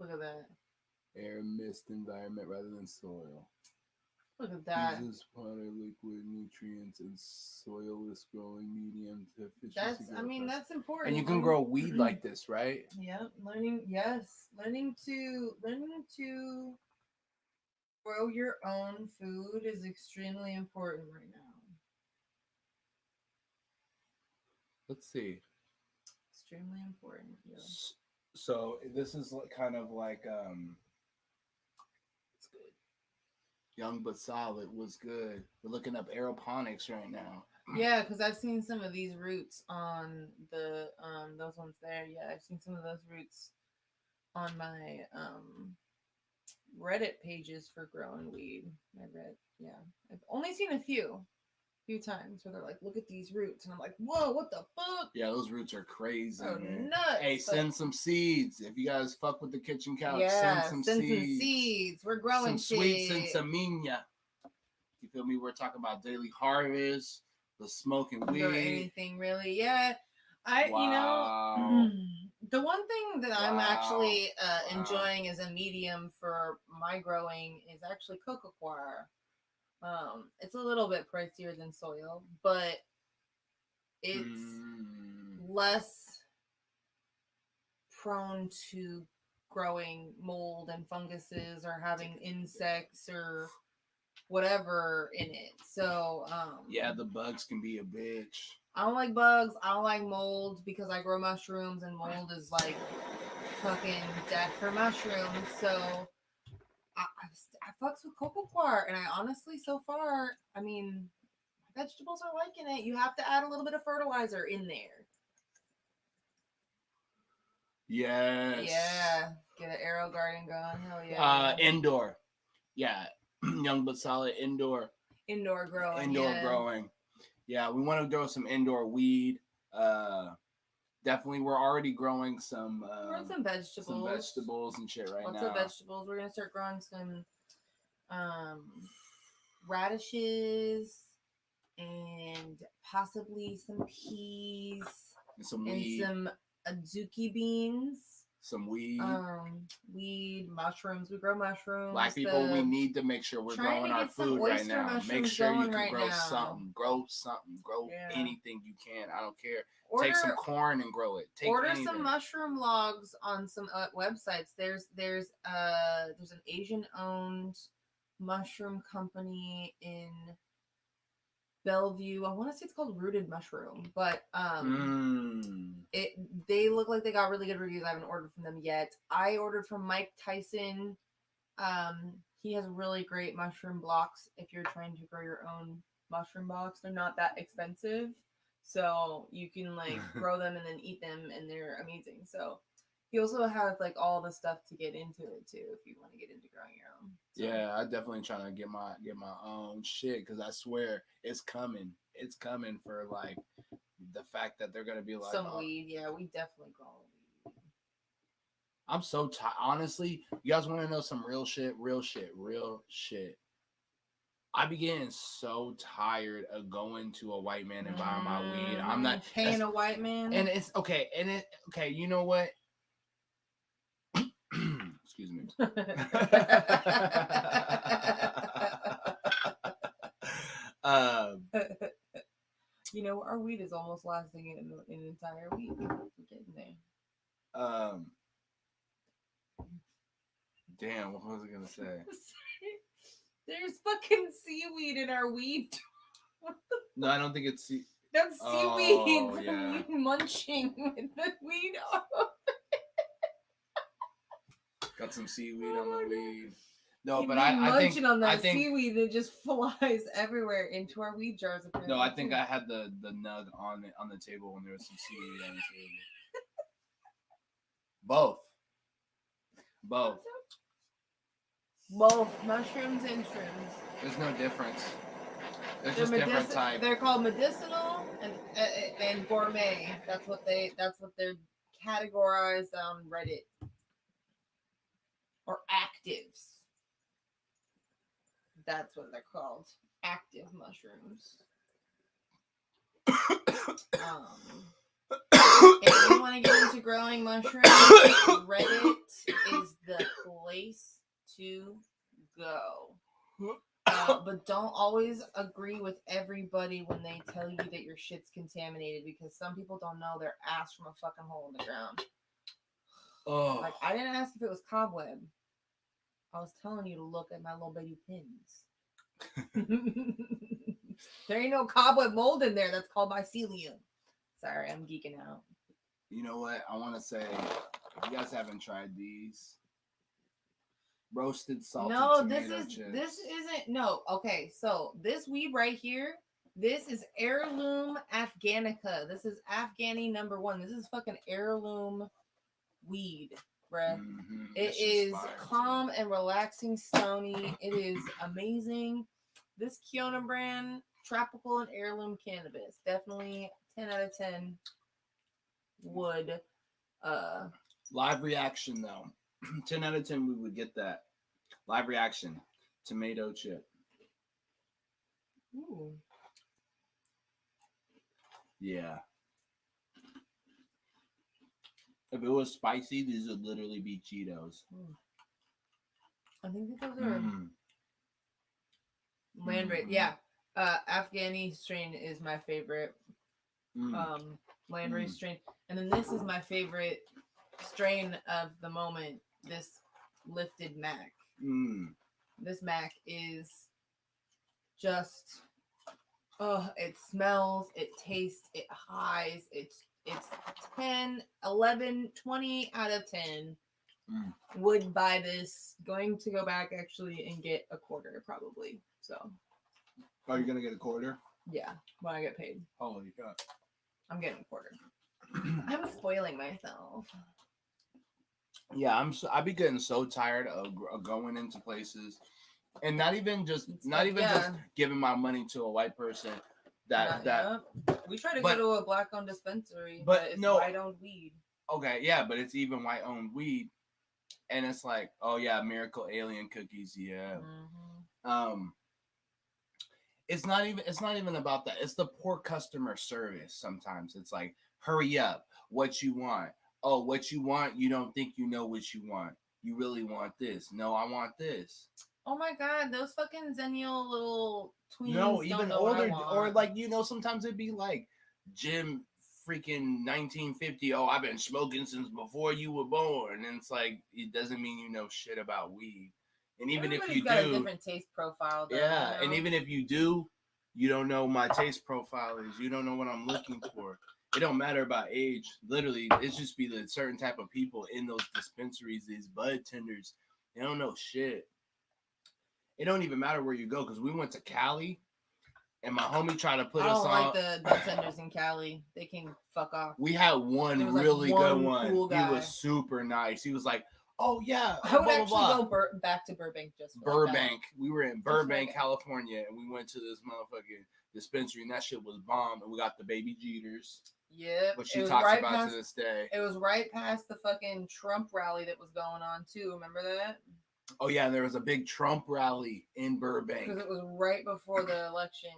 Look at that. Air, mist, environment rather than soil. Look at that. Uses water, liquid, nutrients, and soilless growing medium to That's important. And you can grow weed like this, right? Yeah. Learning to grow your own food is extremely important right now. Let's see. Extremely important. Yeah. So this is kind of like It's good. Young but solid was good. We're looking up aeroponics right now. Yeah, because I've seen some of these roots on the those ones there. Yeah, I've seen some of those roots on my Reddit pages for growing weed. I've only seen a few times where they're like, look at these roots, and I'm like, whoa, what the fuck? Yeah, those roots are crazy, man. Nuts. Hey, send some seeds if you guys fuck with the kitchen couch. Yeah, send some seeds. We're growing some sweets and some minya. You feel me? We're talking about daily harvest, the smoking weed, or anything really. Yeah, Wow. The one thing that I'm actually enjoying as a medium for my growing is actually coco coir. It's a little bit pricier than soil, but it's less prone to growing mold and funguses or having insects or whatever in it. So yeah, the bugs can be a bitch. I don't like bugs. I don't like mold because I grow mushrooms and mold is like fucking death for mushrooms. So I fucks with coco coir, and I honestly, so far, I mean, vegetables are liking it. You have to add a little bit of fertilizer in there. Yes. Yeah. Get an aero garden going. Hell yeah. Indoor. Yeah. Young but solid indoor. Indoor growing. Indoor growing. Yeah, we want to grow some indoor weed. Definitely, we're already growing some. Growing some vegetables. Some vegetables and shit right now. Lots of vegetables. We're gonna start growing some radishes and possibly some peas and some weed. And some azuki beans. Some weed. Weed, mushrooms. We grow mushrooms. Black people, we need to make sure we're growing our food right now. Make sure you can grow something. Grow something. Grow anything you can. I don't care. Take some corn and grow it. Order some mushroom logs on some websites. There's an Asian-owned mushroom company in Bellevue. I want to say it's called Rooted Mushroom, but they look like they got really good reviews. I haven't ordered from them yet. I ordered from Mike Tyson. He has really great mushroom blocks. If you're trying to grow your own mushroom blocks, they're not that expensive, so you can like grow them and then eat them, and they're amazing. So he also has like all the stuff to get into it too, if you want to get into growing your own. So. Yeah, I definitely trying to get my own shit, because I swear it's coming. It's coming for like the fact that they're gonna be like some weed. Yeah, we definitely grow weed. I'm so tired. Honestly, you guys want to know some real shit? Real shit. I be getting so tired of going to a white man and buying my weed. I'm not paying a white man, and it's okay. Okay. You know what? Excuse me. You know, our weed is almost lasting an entire week. We're getting there. Damn, what was I gonna say? There's fucking seaweed in our weed. No, I don't think it's That's seaweed Oh, from yeah. you munching with the weed off. Got some seaweed Oh on my the God. weed. No, You've but been I think munching on that I think seaweed that just flies everywhere into our weed jars. Apparently, no, I think too. I had the nug on the table when there was some seaweed on the table. Both. Both mushrooms and shrooms. There's no difference. There's They're just different types. They're called medicinal and gourmet. That's what they're categorized on Reddit. Or actives. That's what they're called. Active mushrooms. If you want to get into growing mushrooms, Reddit is the place to go. But don't always agree with everybody when they tell you that your shit's contaminated, because some people don't know their ass from a fucking hole in the ground. Oh. Like, I didn't ask if it was cobweb. I was telling you to look at my little baby pins. There ain't no cobweb mold in there. That's called mycelium. Sorry, I'm geeking out. You know what? I want to say, if you guys haven't tried these roasted salted tomato chips. This isn't. No, okay. So this weed right here, this is heirloom Afghanica. This is Afghani #1. This is fucking heirloom weed, bruh. Mm-hmm. It is calm and relaxing, stony. It is amazing. This Kiona brand, tropical and heirloom cannabis, definitely 10 out of 10 would. Live reaction though, 10 out of 10 we would get that. Live reaction, tomato chip. Ooh. Yeah. If it was spicy, these would literally be Cheetos. I think that those are landrace. Yeah. Afghani strain is my favorite. Landrace strain. And then this is my favorite strain of the moment. This lifted Mac. This Mac is just, it smells, it tastes, it highs, it's 10, 11, 20 out of 10. Would buy this. Going to go back actually and get a quarter probably. So. Are you gonna get a quarter? Yeah, when I get paid. Holy God. I'm getting a quarter. I'm spoiling myself. Yeah, I'd be getting so tired of going into places and not even just giving my money to a white person. We try to go to a black-owned dispensary, but it's white-owned weed. Okay, yeah, but it's even white-owned weed, and it's like, oh yeah, Miracle Alien cookies, yeah. It's not even about that. It's the poor customer service. Sometimes it's like, hurry up, what you want? Oh, what you want? You don't think you know what you want. You really want this. No, I want this. Oh my God, those fucking Zennial little tweens. No, even older, or like, sometimes it'd be like, Jim freaking 1950. Oh, I've been smoking since before you were born. And it's like, it doesn't mean you know shit about weed. And even if you got do, a different taste profile. Though, yeah, and even if you do, you don't know my taste profile is. You don't know what I'm looking for. It don't matter about age. Literally, it's just be the certain type of people in those dispensaries, these bud tenders. They don't know shit. It don't even matter where you go, because we went to Cali, and my homie tried to put us on. I don't like the bud tenders in Cali. They can fuck off. We had one really good one. Cool guy. He was super nice. He was like, oh yeah, I would actually go back to Burbank just for Burbank. We were in Burbank, California, and we went to this motherfucking dispensary, and that shit was bomb. And we got the baby Jeters. Yeah, which she talks about to this day. It was right past the fucking Trump rally that was going on too. Remember that? Oh yeah, and there was a big Trump rally in Burbank because it was right before the election.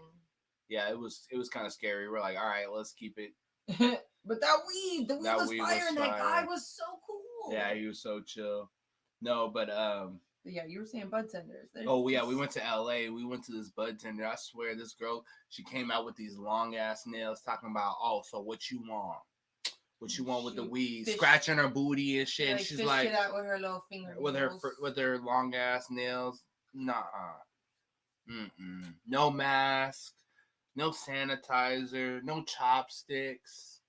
Yeah, it was kind of scary. We're like, all right, let's keep it. But the weed was fire, and that guy was so cool. Yeah, he was so chill. No, but yeah, you were saying bud tenders. Yeah, we went to LA. We went to this bud tender. I swear, this girl, she came out with these long ass nails, talking about, oh, so what you want? What you want with the weed? Scratching her booty and shit. And she's like, it out with her little finger. With her long ass nails. Nah. No mask, no sanitizer, no chopsticks.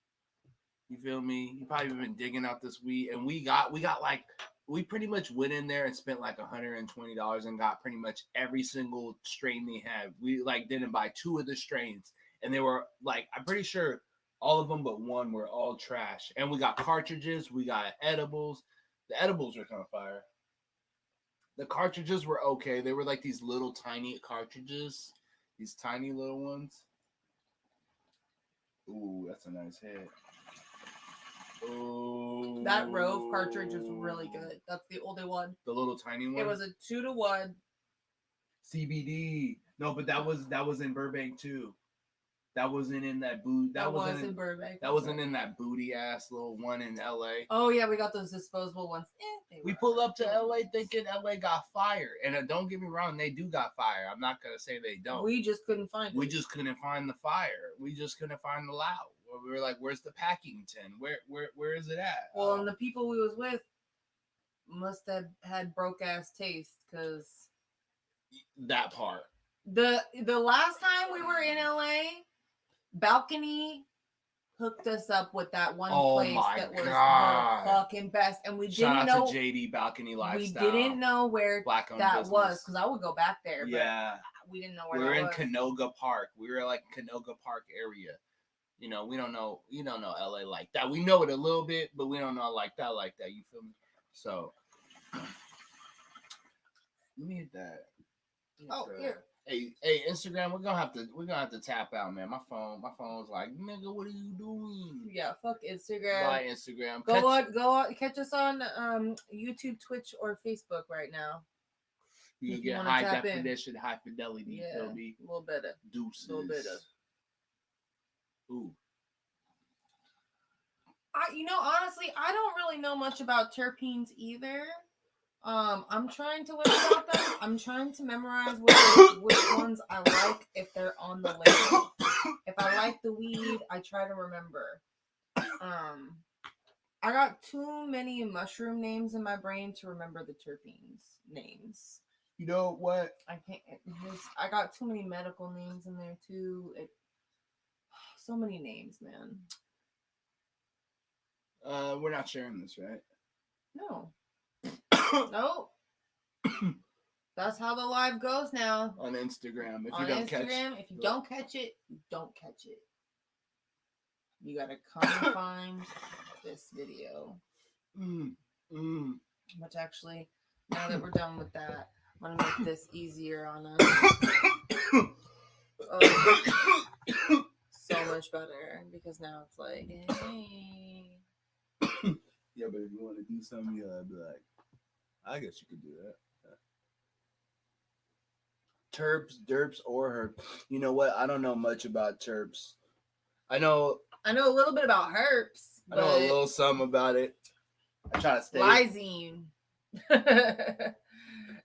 You feel me? You probably been digging out this weed, and we got like we pretty much went in there and spent like $120 and got pretty much every single strain they had. We like didn't buy 2 of the strains, and they were like I'm pretty sure all of them but one were all trash. And we got cartridges, we got edibles. The edibles were kind of fire. The cartridges were okay. They were like these little tiny cartridges, these tiny little ones. Ooh, that's a nice hit. Ooh. That Rove cartridge is really good. That's the only one. The little tiny one. It was a 2-to-1 CBD. No, but that was in Burbank too. That wasn't in that boot. That was in Burbank. That wasn't in that booty ass little one in LA. Oh yeah, we got those disposable ones. We pulled up to LA thinking LA got fire, and don't get me wrong, they do got fire. I'm not gonna say they don't. We just couldn't find it. We just couldn't find the fire. We just couldn't find the loud. We were like, "Where's the packing tin? Where is it at?" Well, and the people we was with must have had broke ass taste because that part. The last time we were in LA, Balcony hooked us up with that one place that was the fucking best, and we didn't know. Shout out to JD Balcony Lifestyle. We didn't know where that was because I would go back there. Yeah, but we didn't know where. We were in Canoga Park. We were like Canoga Park area. You know, we don't know LA like that. We know it a little bit, but we don't know like that. You feel me? So let me hit that. Here. Hey, Instagram, we're gonna have to tap out, man. My phone's like, nigga, what are you doing? Yeah, fuck Instagram. Bye, Instagram. Go on, catch us on YouTube, Twitch, or Facebook right now. You get high definition, high fidelity. Yeah, feel me? A little better. Deuces. A little better. Ooh. Honestly, I don't really know much about terpenes either. I'm trying to learn about them. I'm trying to memorize which ones I like if they're on the label. If I like the weed, I try to remember. I got too many mushroom names in my brain to remember the terpenes names. You know what? I can't. I got too many medical names in there too. So many names, man. We're not sharing this, right? No. Nope. That's how the live goes now. On Instagram. If you don't catch it, you don't catch it. You gotta come and find this video. Which actually, now that we're done with that, I'm gonna make this easier on us. So much better because now it's like, hey. Yeah, but if you want to do something, you gotta be like, I guess you could do that. Terps, derps, or herb. You know what? I don't know much about terps. I know a little bit about herbs. I know a little something about it. I try to stay. Lysine.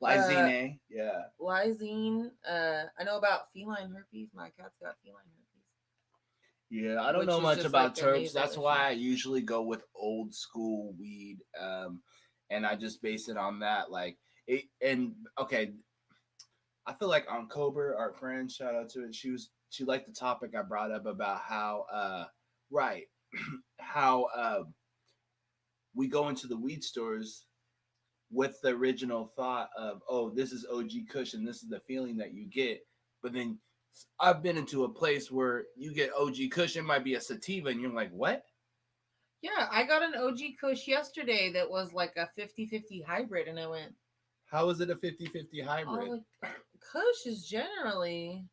Lysine, yeah. Lysine. I know about feline herpes. My cat's got feline herpes. Yeah, I don't know much about terps. That's why I usually go with old school weed. And I just base it on that. Like it, and okay. I feel like on Cobra, our friend, shout out to it. She liked the topic I brought up about how how we go into the weed stores with the original thought of, oh, this is OG Kush and this is the feeling that you get. But then I've been into a place where you get OG Kush, it might be a sativa, and you're like, what? Yeah, I got an OG Kush yesterday that was like a 50-50 hybrid, and I went, how is it a 50-50 hybrid? Kush is generally...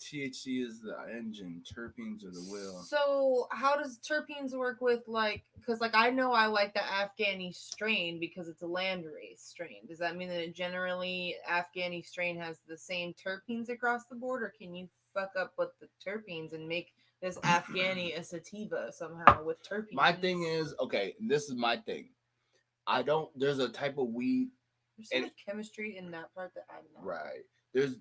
THC is the engine, terpenes are the wheel. So how does terpenes work with because I know I like the Afghani strain because it's a landrace strain. Does that mean that it generally Afghani strain has the same terpenes across the board, or can you fuck up with the terpenes and make this Afghani a sativa somehow with terpenes? My thing is, okay, this is my thing. There's a type of weed. There's so much chemistry in that part that I don't know. Right. There's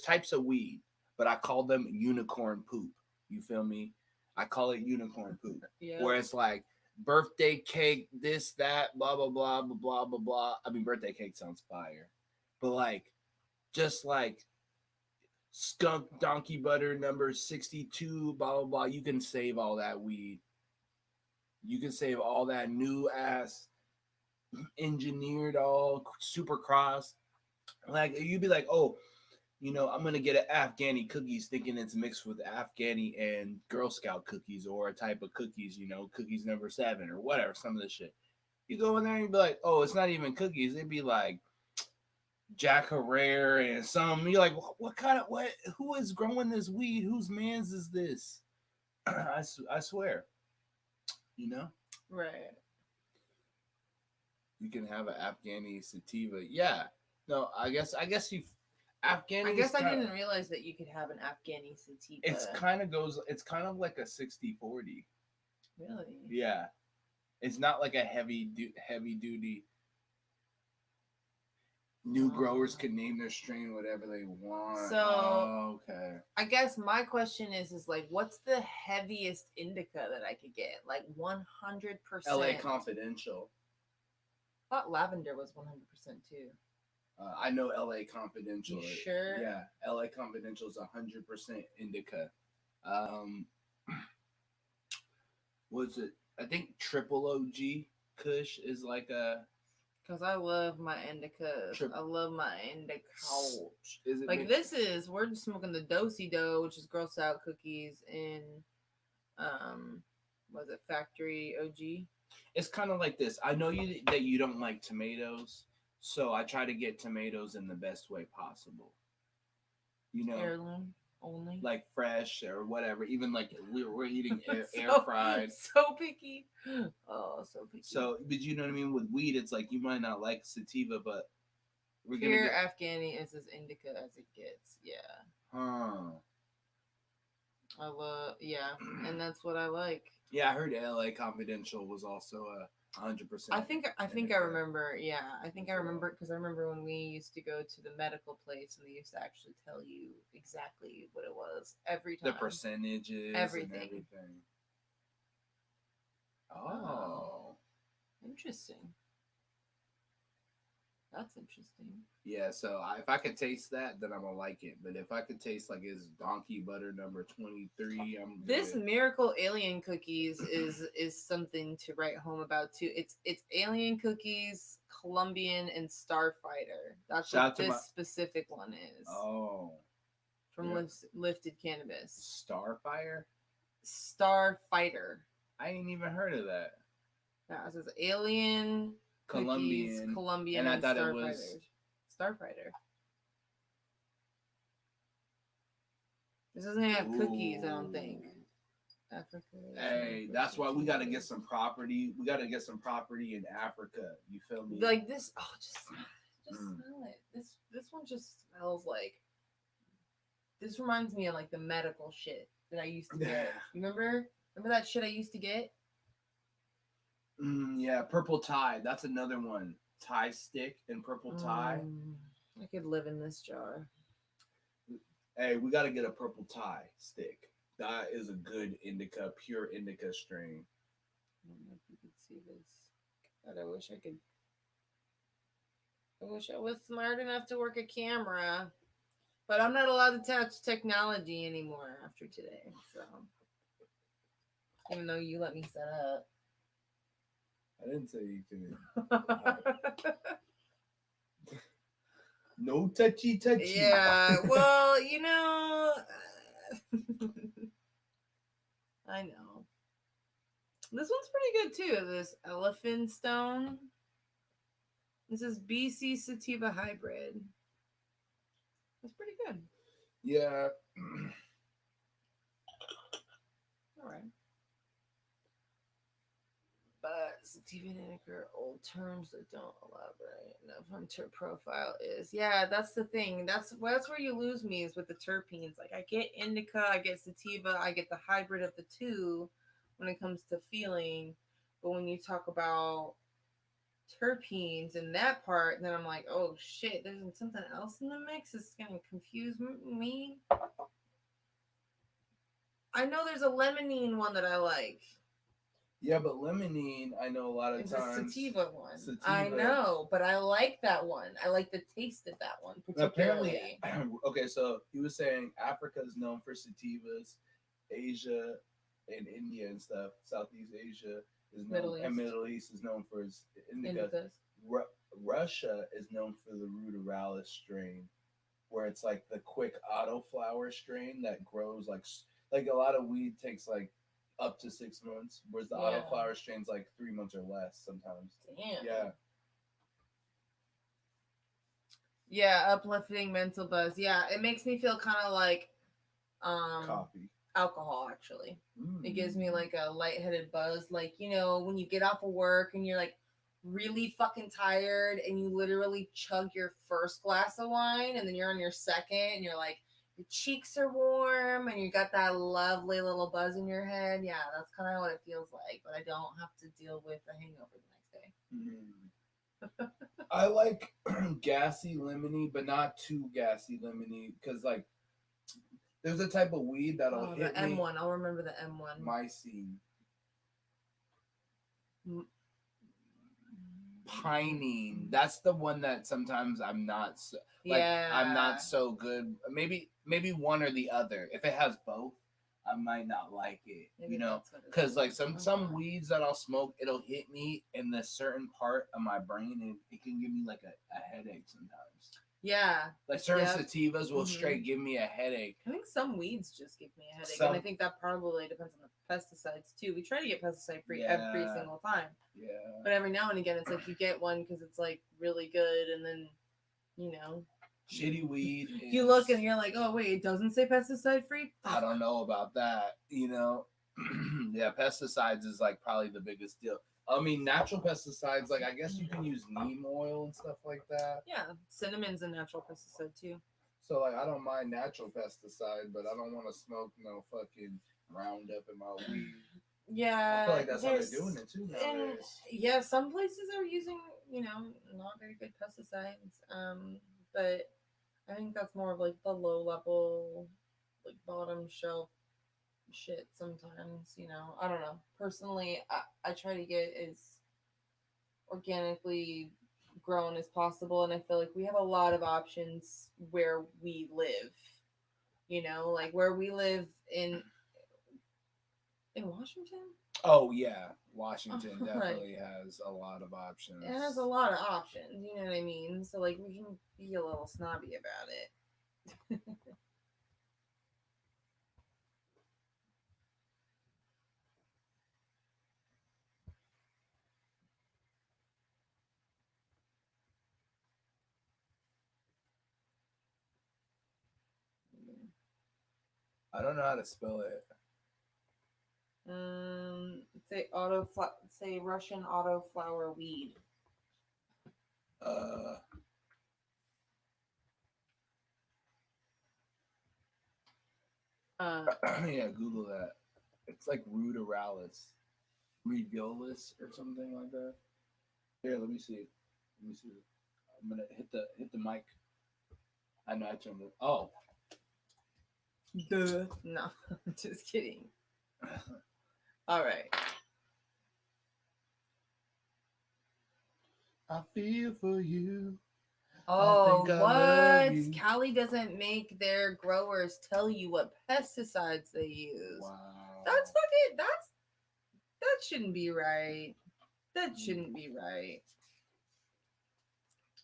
types of weed, but I call them unicorn poop. You feel me? I call it unicorn poop. Yeah. Where it's like birthday cake, this, that, blah, blah, blah, blah, blah, blah, blah. I mean, birthday cake sounds fire. But like just like skunk donkey butter number 62, blah blah blah. You can save all that weed. You can save all that new ass engineered all super crossed. Like you'd be like, oh, I'm gonna get an Afghani cookies, thinking it's mixed with Afghani and Girl Scout cookies or a type of cookies, cookies number 7 or whatever, some of this shit. You go in there and you be like, oh, it's not even cookies. It'd be like Jack Herrera and some. You're like, what kind of what? Who is growing this weed? Whose man's is this? I swear, Right. you can have an Afghani sativa. Yeah, no, I guess you. Afghani. I guess I didn't realize that you could have an Afghani sativa. It's kind of like a 60-40. Really? Yeah, it's not like a heavy duty. New growers can name their strain whatever they want. So, okay. I guess my question is like, what's the heaviest indica that I could get? Like 100%. LA Confidential. I thought lavender was 100% too. I know LA Confidential. You sure? Yeah, LA Confidential is 100% indica. What's it? I think Triple OG Kush is like a. Because I love my indicas. I love my indica. Is it like we're just smoking the Do-si-do, which is Girl Scout cookies in, was it Factory OG? It's kind of like this. I know that you don't like tomatoes, so I try to get tomatoes in the best way possible. Heirloom only, like fresh or whatever. Even like we're eating air fried. So picky. Oh, so picky. So, but you know what I mean. With weed, it's like you might not like sativa, but we're pure Afghani is as indica as it gets. Yeah. Huh. I love, and that's what I like. Yeah, I heard LA Confidential was also 100%. I think I remember. Yeah, I think I remember because I remember when we used to go to the medical place and they used to actually tell you exactly what it was every time. The percentages, everything. Oh, interesting. That's interesting. Yeah, so if I could taste that, then I'm gonna like it. But if I could taste like it's donkey butter number 23, I'm good. This Miracle Alien Cookies is something to write home about too. It's Alien Cookies, Colombian, and Starfighter. That's what this specific one is. Oh, from Lifted Cannabis. Starfighter. I ain't even heard of that. Yeah, it says Alien. Colombian, and I thought it was Starfighter. This doesn't have cookies, I don't think. Africa. Hey, that's why we gotta get some property. We gotta get some property in Africa. You feel me? Like this. Oh, just smell it. This one just smells like. This reminds me of like the medical shit that I used to get. Remember that shit I used to get? Yeah, purple tie. That's another one. Tie stick and purple tie. I could live in this jar. Hey, we got to get a purple tie stick. That is a good indica, pure indica strain. I don't know if you could see this. God, I wish I was smart enough to work a camera. But I'm not allowed to touch technology anymore after today. So, even though you let me set up. I didn't say you couldn't. No touchy. Yeah, well, I know. This one's pretty good too. This Elephant Stone. This is BC Sativa Hybrid. That's pretty good. Yeah. All right. But sativa and indica, old terms that don't elaborate enough on profile is. Yeah, that's the thing. That's where you lose me is with the terpenes. Like I get indica, I get sativa, I get the hybrid of the two when it comes to feeling. But when you talk about terpenes and that part, then I'm like, oh shit, there's something else in the mix. It's gonna confuse me. I know there's a limonene one that I like. Yeah, but limonene, I know a lot of It's times. a sativa one. Sativa. I know, but I like that one. I like the taste of that one particularly. Apparently, okay, so he was saying Africa is known for sativas, Asia and India and stuff, Southeast Asia is known, and Middle East is known for its indica. Russia is known for the ruderalis strain, where it's like the quick autoflower strain that grows like a lot of weed takes like up to 6 months, whereas the autoflower strain's like 3 months or less sometimes. Damn. Yeah. Yeah, uplifting mental buzz. Yeah, it makes me feel kind of like coffee. Alcohol, actually. It gives me like a lightheaded buzz. Like, you know, when you get off of work and you're like really fucking tired and you literally chug your first glass of wine and then you're on your second and you're like, your cheeks are warm and you got that lovely little buzz in your head. Yeah, that's kind of what it feels like, but I don't have to deal with a hangover the next day. I like gassy lemony, but not too gassy lemony, because like there's a type of weed that'll hit the M1. I'll remember the M1. Mycene. Pinene. That's the one that sometimes I'm not so, like I'm not so good. Maybe one or the other. If it has both, I might not like it. Maybe, you know, because like some weeds that I'll smoke, it'll hit me in the certain part of my brain, and it can give me like a headache sometimes. Yeah, like certain sativas will straight give me a headache. I think some weeds just give me a headache, and I think that probably depends on the pesticides too. We try to get pesticide free every single time. Yeah, but every now and again, it's like you get one because it's like really good, and then you know, shitty weed. You look and you're like, oh wait, it doesn't say pesticide free. I don't know about that. You know, yeah, pesticides is like probably the biggest deal. I mean, natural pesticides, like I guess you can use neem oil and stuff like that. Yeah, cinnamon's a natural pesticide too. So like, I don't mind natural pesticide, but I don't want to smoke no fucking Roundup in my weed. Yeah, I feel like that's how they're doing it too nowadays. Yeah, some places are using, you know, not very good pesticides. But I think that's more of like the low level, like bottom shelf shit sometimes, you know. I don't know. Personally, I try to get as organically grown as possible, and I feel like we have a lot of options where we live. You know, like where we live in Washington. Oh yeah, Washington definitely has a lot of options. It has a lot of options, you know what I mean? So like we can be a little snobby about it. I don't know how to spell it. Say Russian autoflower weed. Yeah, Google that. It's like ruderalis, regiolis, or something like that. Here, let me see. I'm gonna hit the mic. I know I turned it. Oh, duh. No, just kidding. All right. I feel for you. Oh, what? Cali doesn't make their growers tell you what pesticides they use. Wow. That's fucking. That shouldn't be right. That shouldn't be right.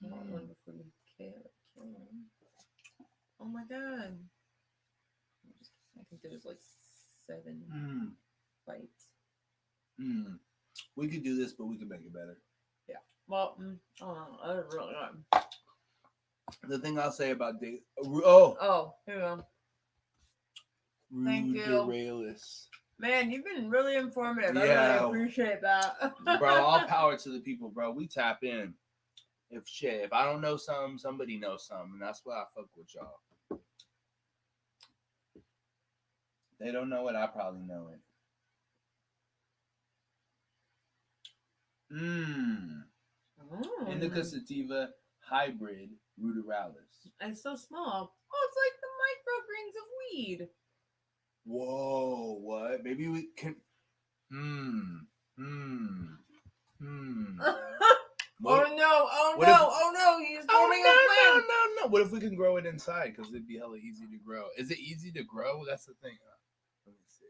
I don't remember if we kill. Oh my god. I think there's like 7 bites. We could do this, but we could make it better. Yeah. Well, I don't know. That was really good. The thing I'll say about here we go. Thank you. Ruderalis. Man, you've been really informative. Yeah. I really appreciate that. Bro, all power to the people, bro. We tap in. If I don't know something, somebody knows something, and that's why I fuck with y'all. They don't know it, I probably know it. Indica sativa hybrid ruderalis. It's so small. Oh, it's like the microgreens of weed. Whoa, what? Maybe we can. Hmm. Hmm. Oh What? no! Oh What no! if? Oh no! He's Oh forming a plant. no! What if we can grow it inside? Because it'd be hella easy to grow. Is it easy to grow? That's the thing. Let me see.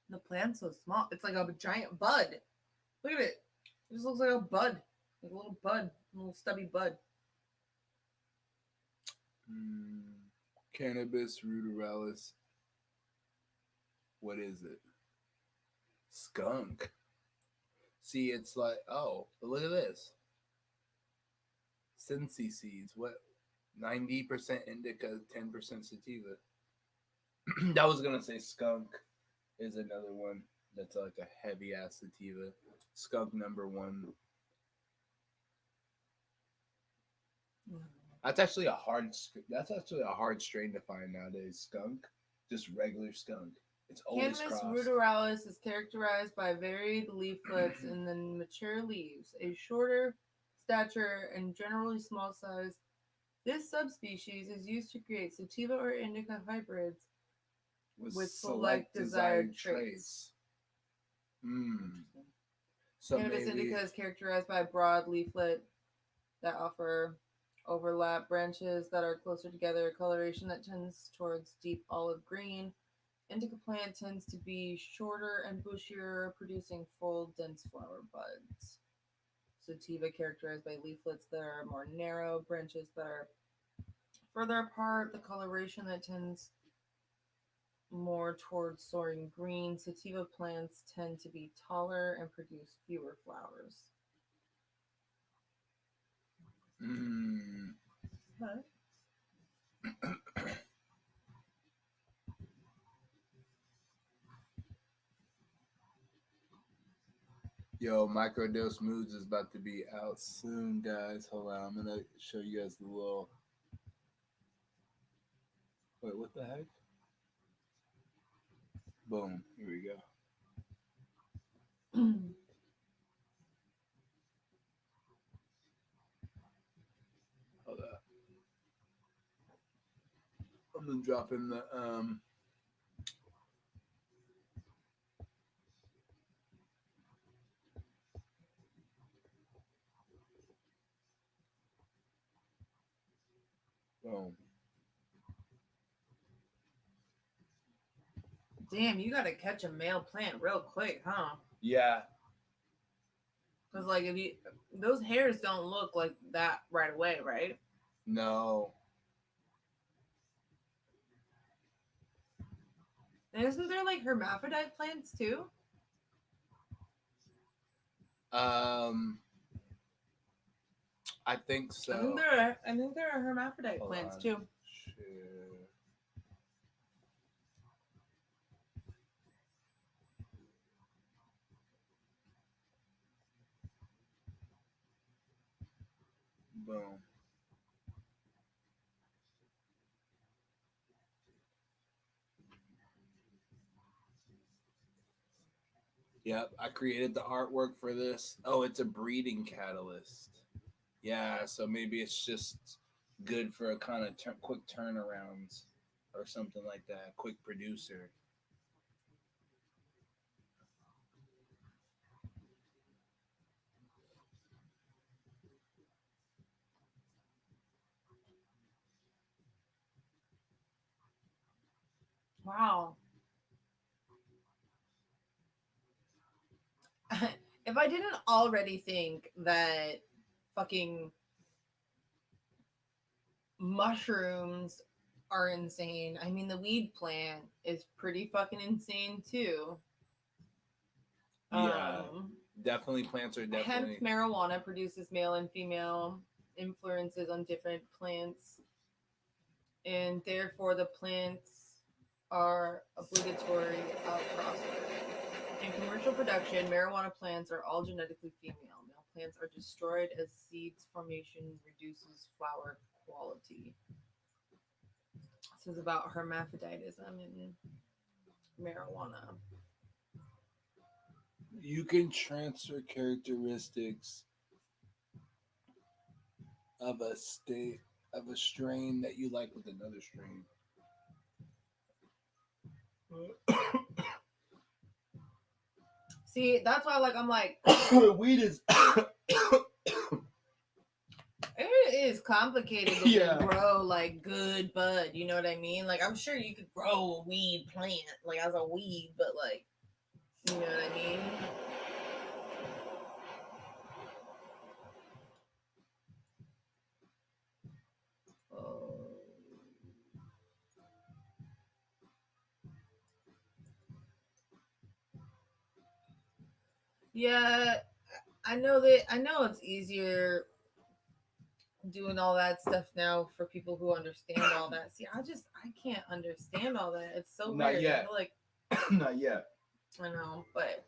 The plant's so small. It's like a giant bud. Look at it. It just looks like a bud, like a little bud, a little stubby bud. Cannabis ruderalis. What is it? Skunk. See, it's like, oh, but look at this. Sensi seeds. What? 90% indica, 10% sativa. I was gonna say skunk is another one that's like a heavy ass sativa. Skunk number one. That's actually a hard. That's actually a hard strain to find nowadays. Skunk, just regular skunk. It's always Cannabis crossed. ruderalis is characterized by varied leaflets in the mature leaves, a shorter stature and generally small size. This subspecies is used to create sativa or indica hybrids with select desired traits. Hmm. So Cannabis maybe. indica is characterized by broad leaflet that offer overlap branches that are closer together, a coloration that tends towards deep olive green. Indica plant tends to be shorter and bushier, producing full, dense flower buds. Sativa characterized by leaflets that are more narrow, branches that are further apart, the coloration that tends more towards soaring green. Sativa plants tend to be taller and produce fewer flowers. Hmm. Huh? Yo, Microdose Moods is about to be out soon, guys. Hold on, I'm gonna show you guys the little. Wait, what the heck? Boom. Here we go. Hold up. I'm gonna drop in the boom. Damn, you gotta catch a male plant real quick, huh? Yeah. Because like if you those hairs don't look like that right away, right? No. And isn't there like hermaphrodite plants too? Um. I think so. I think there are hermaphrodite Hold plants on. too. Share. Boom. Yep, I created the artwork for this. Oh, it's a breeding catalyst. Yeah, so maybe it's just good for a kind of quick turnarounds or something like that. Quick producer. Wow. If I didn't already think that fucking mushrooms are insane, I mean the weed plant is pretty fucking insane too. Yeah, Um, definitely plants are Hemp definitely. marijuana produces male and female influences on different plants, and therefore the plants are obligatory outcrossing. In commercial production, marijuana plants are all genetically female. Male plants are destroyed as seeds formation reduces flower quality. This is about hermaphroditism in marijuana. You can transfer characteristics of a state. of a strain that you like with another strain. See, that's why I'm like, Weed is it is complicated to Yeah. grow like good bud. You know what I mean? Like, I'm sure you could grow a weed plant like as a weed, but like, you know what I mean? Oh. Yeah, I know that. I know it's easier doing all that stuff now for people who understand all that. See, I can't understand all that. It's so Not weird. yet. I feel like not yet. I know, but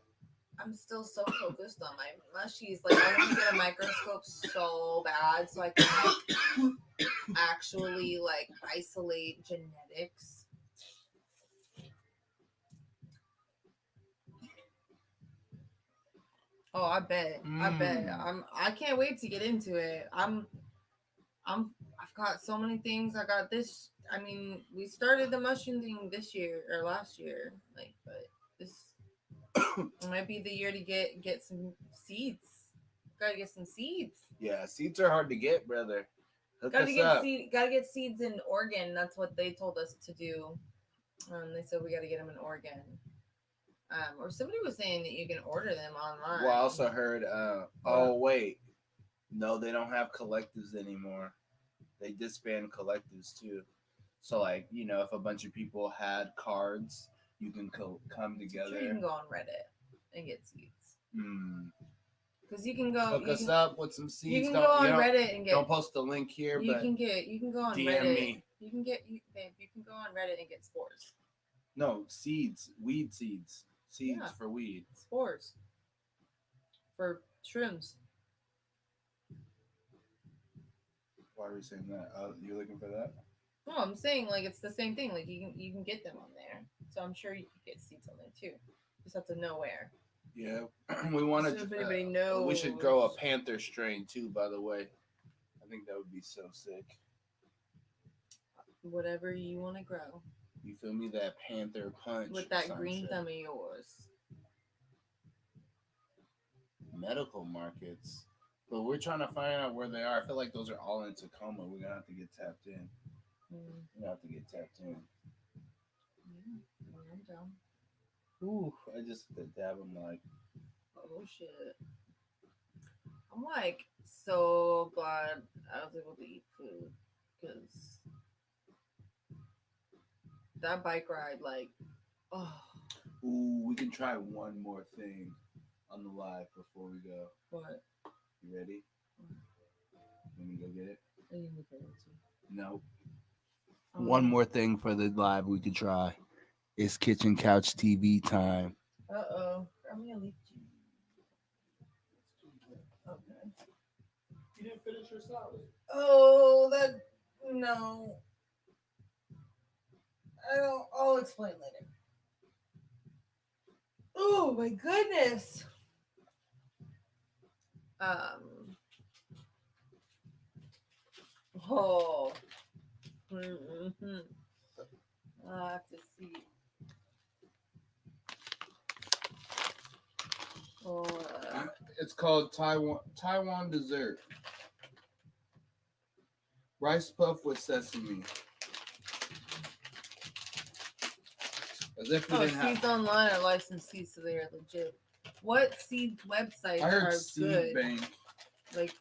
I'm still so focused on my mushies. Like, I want to get a microscope so bad so I can actually like isolate genetics. Oh, I bet. I bet. I can't wait to get into it. I've got so many things. I got this. I mean, we started the mushroom thing this year or last year, like, but this might be the year to get some seeds. Gotta get some seeds. Yeah, seeds are hard to get, brother. Hook Gotta us get up. gotta get seeds in Oregon. That's what they told us to do. They said we gotta get them in Oregon. Or somebody was saying that you can order them online. Well, I also heard. Oh wait, no, they don't have collectives anymore. They disband collectives too. So, like, if a bunch of people had cards, you can come together. Sure, you can go on Reddit and get seeds. Hmm. Because you can go Hook us up with some seeds. You can go on Reddit and get. Don't post the link here, You but can go on DM Reddit. me. You can get babe. You can go on Reddit and get spores. No, seeds, weed seeds, for weed. Spores for shrooms. Why are we saying that? You're looking for that? No, I'm saying like it's the same thing. Like you can get them on there. So I'm sure you could get seeds on there too. Just have to know where. Yeah, we want to. So if anybody knows, we should grow a panther strain too. By the way, I think that would be so sick. Whatever you want to grow. You feel me? That panther punch with that green thumb of yours. Medical markets, but we're trying to find out where they are. I feel like those are all in Tacoma. We're gonna have to get tapped in. We have to get tapped in. Yeah, I'm down. Ooh, I just hit the dab. I'm like, oh shit. I'm like so glad I was able to eat food because that bike ride, like, oh. Ooh, we can try one more thing on the live before we go. What? You ready? Let me go get it. I need to look at it too. Nope. One more thing for the live we could try. It's kitchen couch TV time. Uh-oh. I'm gonna leave you. Okay. You didn't finish your salad. Oh, no. I'll explain later. Oh my goodness. Oh. Mm-hmm. I have to see. Oh, it's called Taiwan dessert. Rice puff with sesame. As if we didn't seeds online are licensed seeds, so they are legit. What seed websites I heard are Seed good? Bank. Like,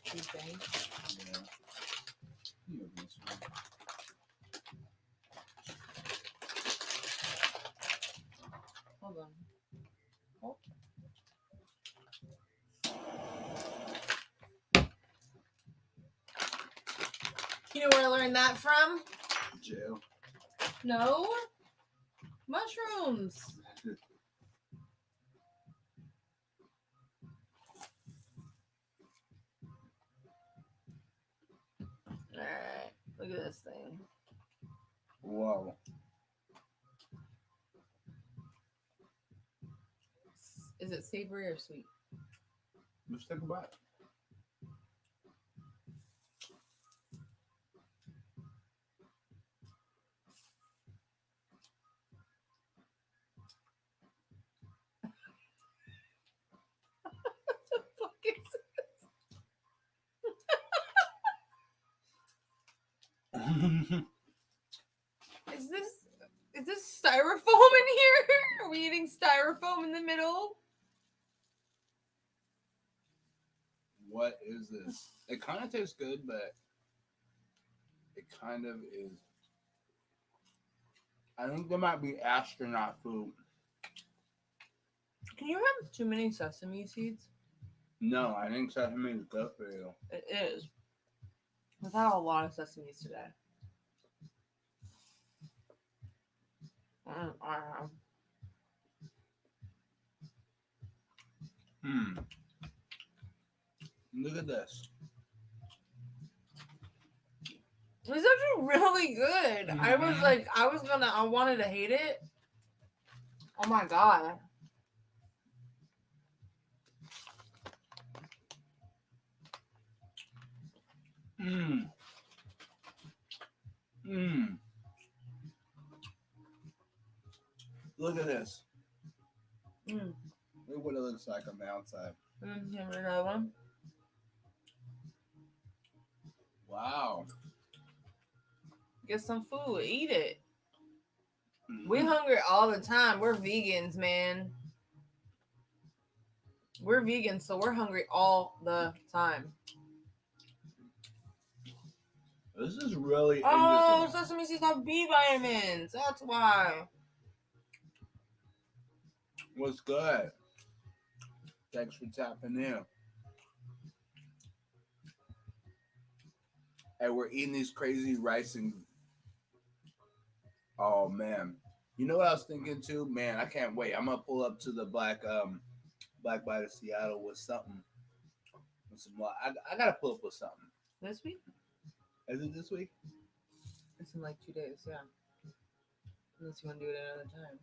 Seed Bank. Yeah. Hold on. Oh. You know where I learned that from? Jail. No. Mushrooms. Alright. Look at this thing. Wow. Is it savory or sweet? Let's take a bite. Is this styrofoam in here? Are we eating styrofoam in the middle? What is this? It kind of tastes good, but it kind of is. I think there might be astronaut food. Can you have too many sesame seeds? No, I think sesame is good for you. It is. We've had a lot of sesames today. I have. Look at this. It's actually really good. I wanted to hate it. Oh my god. Look at this. Mm. Look what it looks like on the outside. Have another one? Wow. Get some food. Eat it. We hungry all the time. We're vegans, man. We're vegans, so we're hungry all the time. This is really Oh, interesting. sesame seeds have B vitamins. That's why. What's good? Thanks for tapping in. And we're eating these crazy rice and... Oh, man. You know what I was thinking, too? Man, I can't wait. I'm going to pull up to the Black Bite of Seattle with something. With some, I got to pull up with something. This week? Is it this week? It's in like 2 days, yeah. Unless you want to do it another time.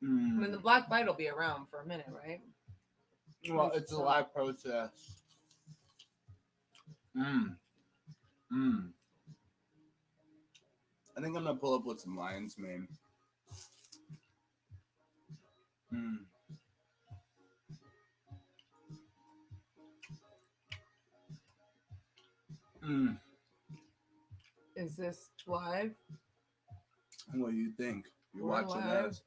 Mm. I mean, the Black Bite will be around for a minute, right? Well, it's a live process. I think I'm gonna pull up with some lion's mane. Is this live? What do you think? You're We're watching live. us.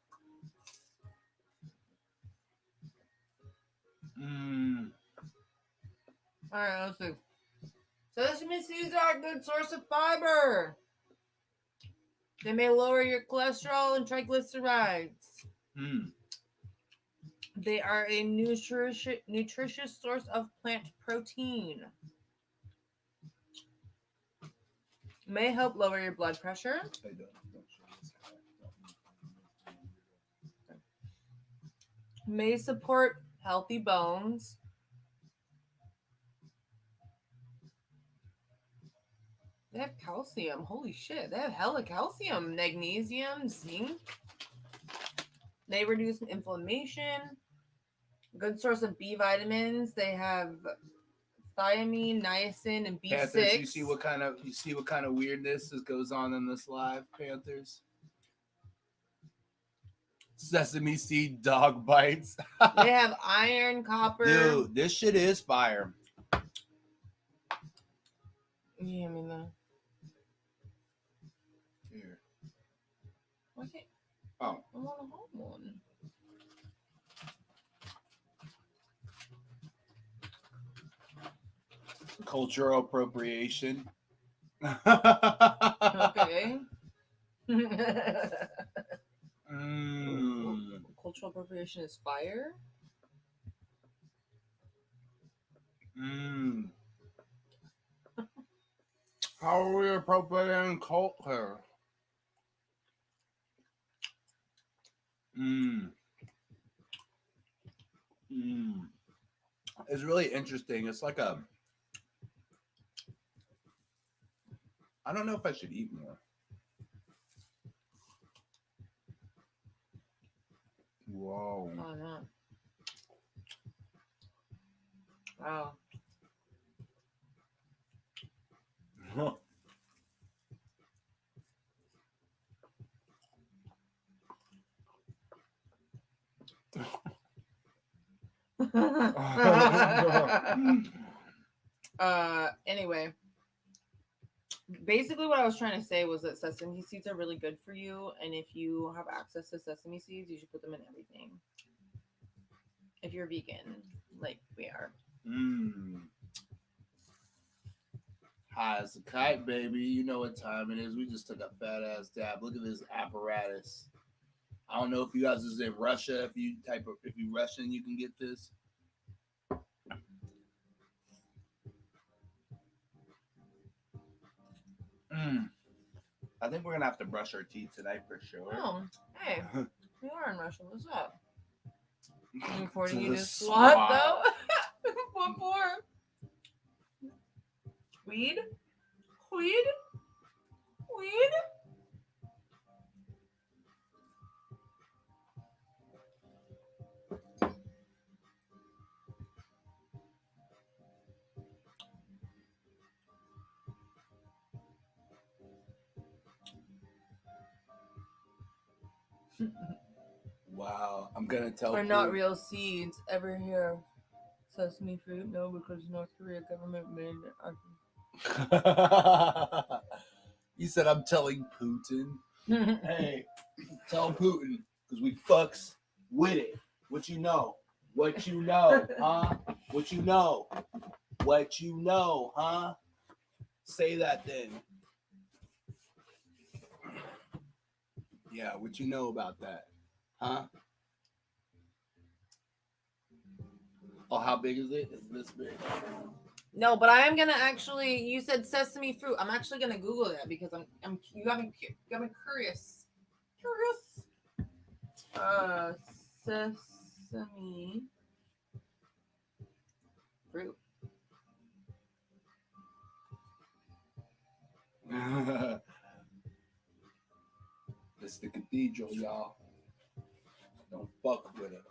Alright, let's see. Sesame seeds are a good source of fiber. They may lower your cholesterol and triglycerides. They are a nutritious source of plant protein. May help lower your blood pressure. May support healthy bones. They have calcium. Holy shit. They have hella calcium. Magnesium, zinc. They reduce inflammation. Good source of B vitamins. They have thiamine, niacin, and B6. Panthers, you see what kind of weirdness goes on in this live, Panthers? Sesame seed dog bites. They have iron, copper. Dude, this shit is fire. Yeah, I mean that. Here. Okay. Oh. I want a hot one. Cultural appropriation. Okay. Cultural appropriation is fire? How are we appropriating culture? It's really interesting. It's like a... I don't know if I should eat more. Whoa. Oh, no. Wow. Anyway, Basically, what I was trying to say was that sesame seeds are really good for you, and if you have access to sesame seeds, you should put them in everything. If you're vegan, like we are. High as a kite, baby. You know what time it is. We just took a fat ass dab. Look at this apparatus. I don't know if you guys is in Russia. If you Russian, you can get this. I think we're gonna have to brush our teeth tonight for sure. Oh, hey, we are in Russia. What's up? Before To you the just swat. what though? What for? Weed? Weed? Weed? Wow, I'm gonna tell. Are not real seeds ever hear sesame fruit? No, because North Korea government made it. You said I'm telling Putin. Hey, tell Putin because we fucks with it. What you know? What you know, huh? What you know? What you know, huh? Say that then. Yeah, what you know about that, huh? Oh, how big is it? It's this big. No, but I am gonna actually. You said sesame fruit. I'm actually gonna Google that because I'm. You got me curious. Curious. Sesame fruit. It's the cathedral, y'all. Don't fuck with it.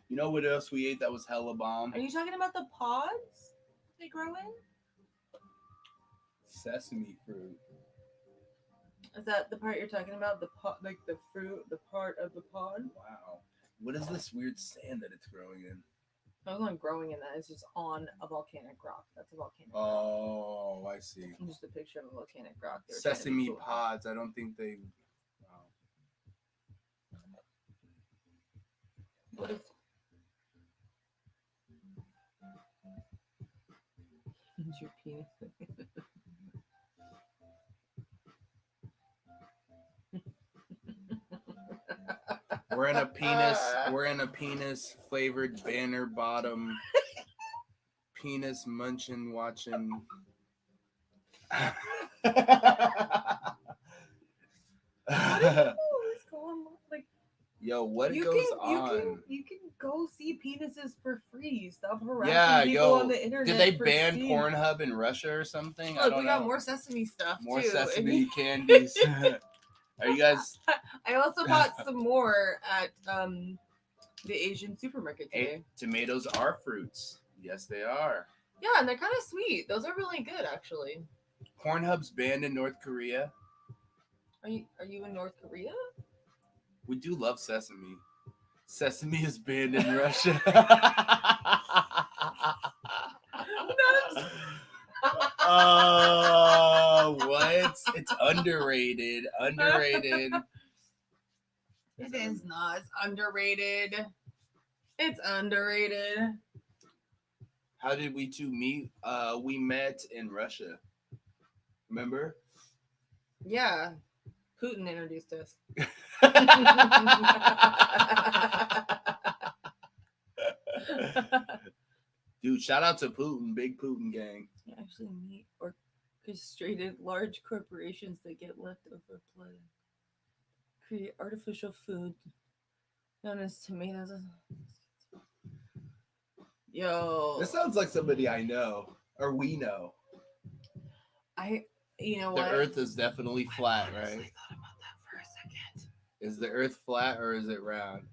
You know what else we ate that was hella bomb? Are you talking about the pods they grow in? Sesame fruit. Is that the part you're talking about? The pod, like the fruit, the part of the pod? Wow. What is this weird sand that it's growing in? It's not growing in that. It's just on a volcanic rock. That's a volcanic rock. Oh, I see. Just a picture of a volcanic rock. Sesame pods. I don't think they. Wow. What if? Use your penis. We're in a penis flavored banner bottom. Penis munching watching. Yo, what goes on? You can go see penises for free. Stop harassing people on the internet. Did they ban Pornhub in Russia or something? Look, we got more sesame stuff more too. Sesame candies. Are you guys? I also bought some more at the Asian supermarket today. Tomatoes are fruits. Yes, they are. Yeah, and they're kind of sweet. Those are really good, actually. Pornhub's banned in North Korea. Are you in North Korea? We do love sesame. Sesame is banned in Russia. What? It's underrated. Underrated. It is not. It's underrated. It's underrated. How did we two meet? We met in Russia. Remember? Yeah. Putin introduced us. Dude, shout out to Putin, big Putin gang. You actually meet orchestrated large corporations that get leftover blood, create artificial food known as tomatoes. Yo, this sounds like somebody I know or we know. You know the what? Earth is definitely flat, right? I thought about that for a second. Is the Earth flat or is it round?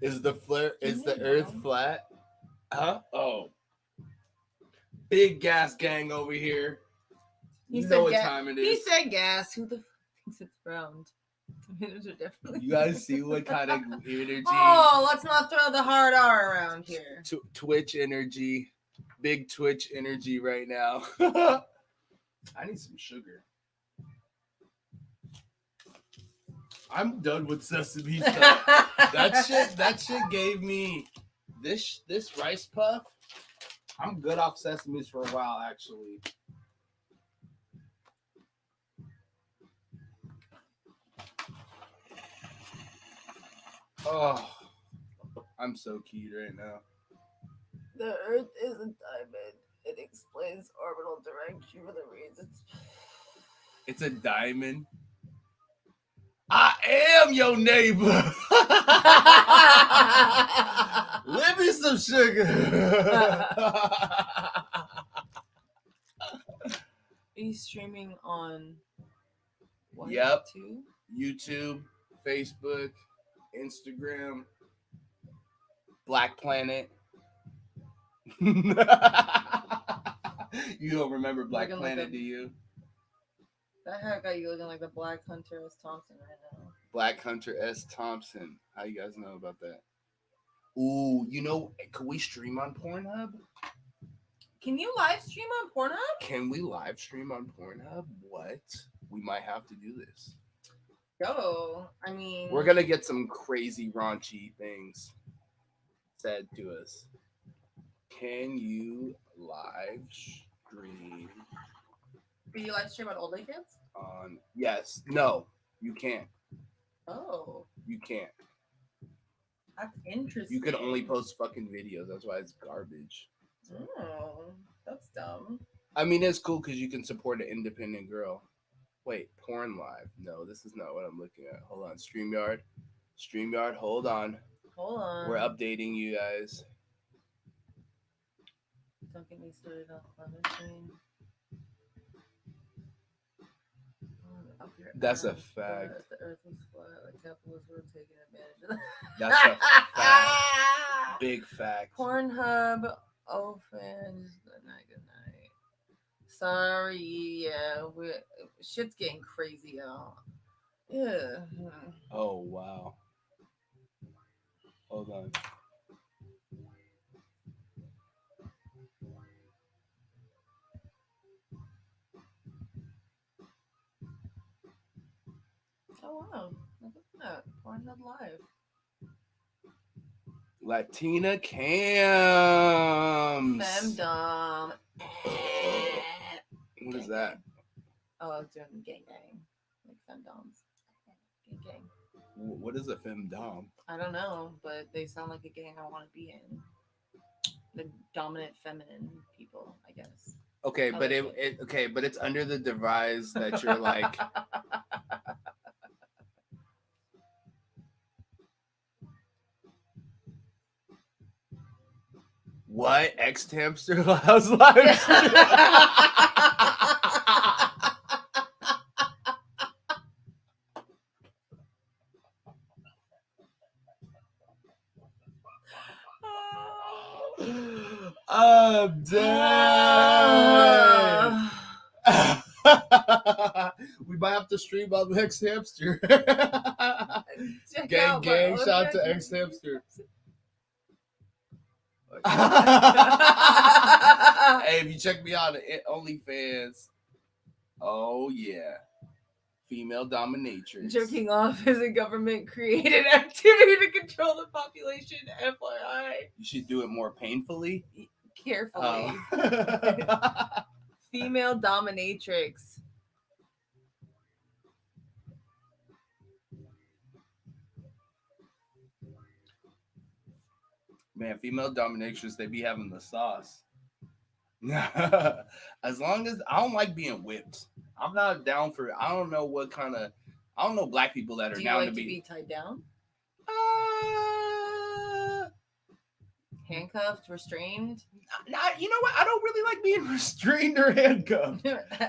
Is the Earth flat? Huh? Oh. Big gas gang over here. You know what time it is. He said gas. Who the fuck thinks it's round? Tomatoes are definitely. You guys see what kind of energy? Oh, let's not throw the hard R around here. Twitch energy. Big Twitch energy right now. I need some sugar. I'm done with sesame stuff. That shit gave me this rice puff. I'm good off sesames for a while, actually. Oh, I'm so keyed right now. The Earth is a diamond. It explains orbital direction for the reasons. It's a diamond. I am your neighbor. Let me some sugar. Are you streaming on what? Yep. YouTube, Facebook, Instagram, Black Planet. You don't remember Black Planet, do you? That heck got you looking like the Black Hunter S. Thompson right now. Black Hunter S. Thompson. How you guys know about that? Ooh, you know, can we stream on Pornhub? Can you live stream on Pornhub? Can we live stream on Pornhub? What? We might have to do this. Yo, I mean... We're going to get some crazy raunchy things said to us. Can you live stream? Can you live stream on Old Lake Kids? Yes. No, you can't. Oh. You can't. That's interesting. You can only post fucking videos. That's why it's garbage. Oh, that's dumb. I mean, it's cool because you can support an independent girl. Wait, porn live. No, this is not what I'm looking at. Hold on. StreamYard. Hold on. Hold on. We're updating you guys. Don't get me started on climate change. That's a fact. The earth was flat. Like capitalists were taking advantage of that. That's a fact. Big fact. Pornhub open. Good night. Sorry, yeah, shit's getting crazy, y'all. Yeah. Oh wow. Hold on. Oh wow. Look at that. Pornhub Live. Latina cams. Femdom. What is that? Oh, I was doing gang. Like femdoms. Gang. What is a femdom? I don't know, but they sound like a gang I want to be in. The dominant feminine people, I guess. Okay, but but it's under the device that you're like. What? X-Hamster allows live stream? I'm dead. We might have to stream on X-Hamster. Gang, shout out to X-Hamster. Hey, if you check me out at OnlyFans, oh yeah, female dominatrix. Jerking off is a government-created activity to control the population. FYI. You should do it more painfully. Carefully. Female dominatrix. Man, female dominatrix, they be having the sauce. As long as I don't like being whipped. I'm not down for I don't know black people that are down to be. Do you like to be tied down? Handcuffed, restrained? You know what? I don't really like being restrained or handcuffed.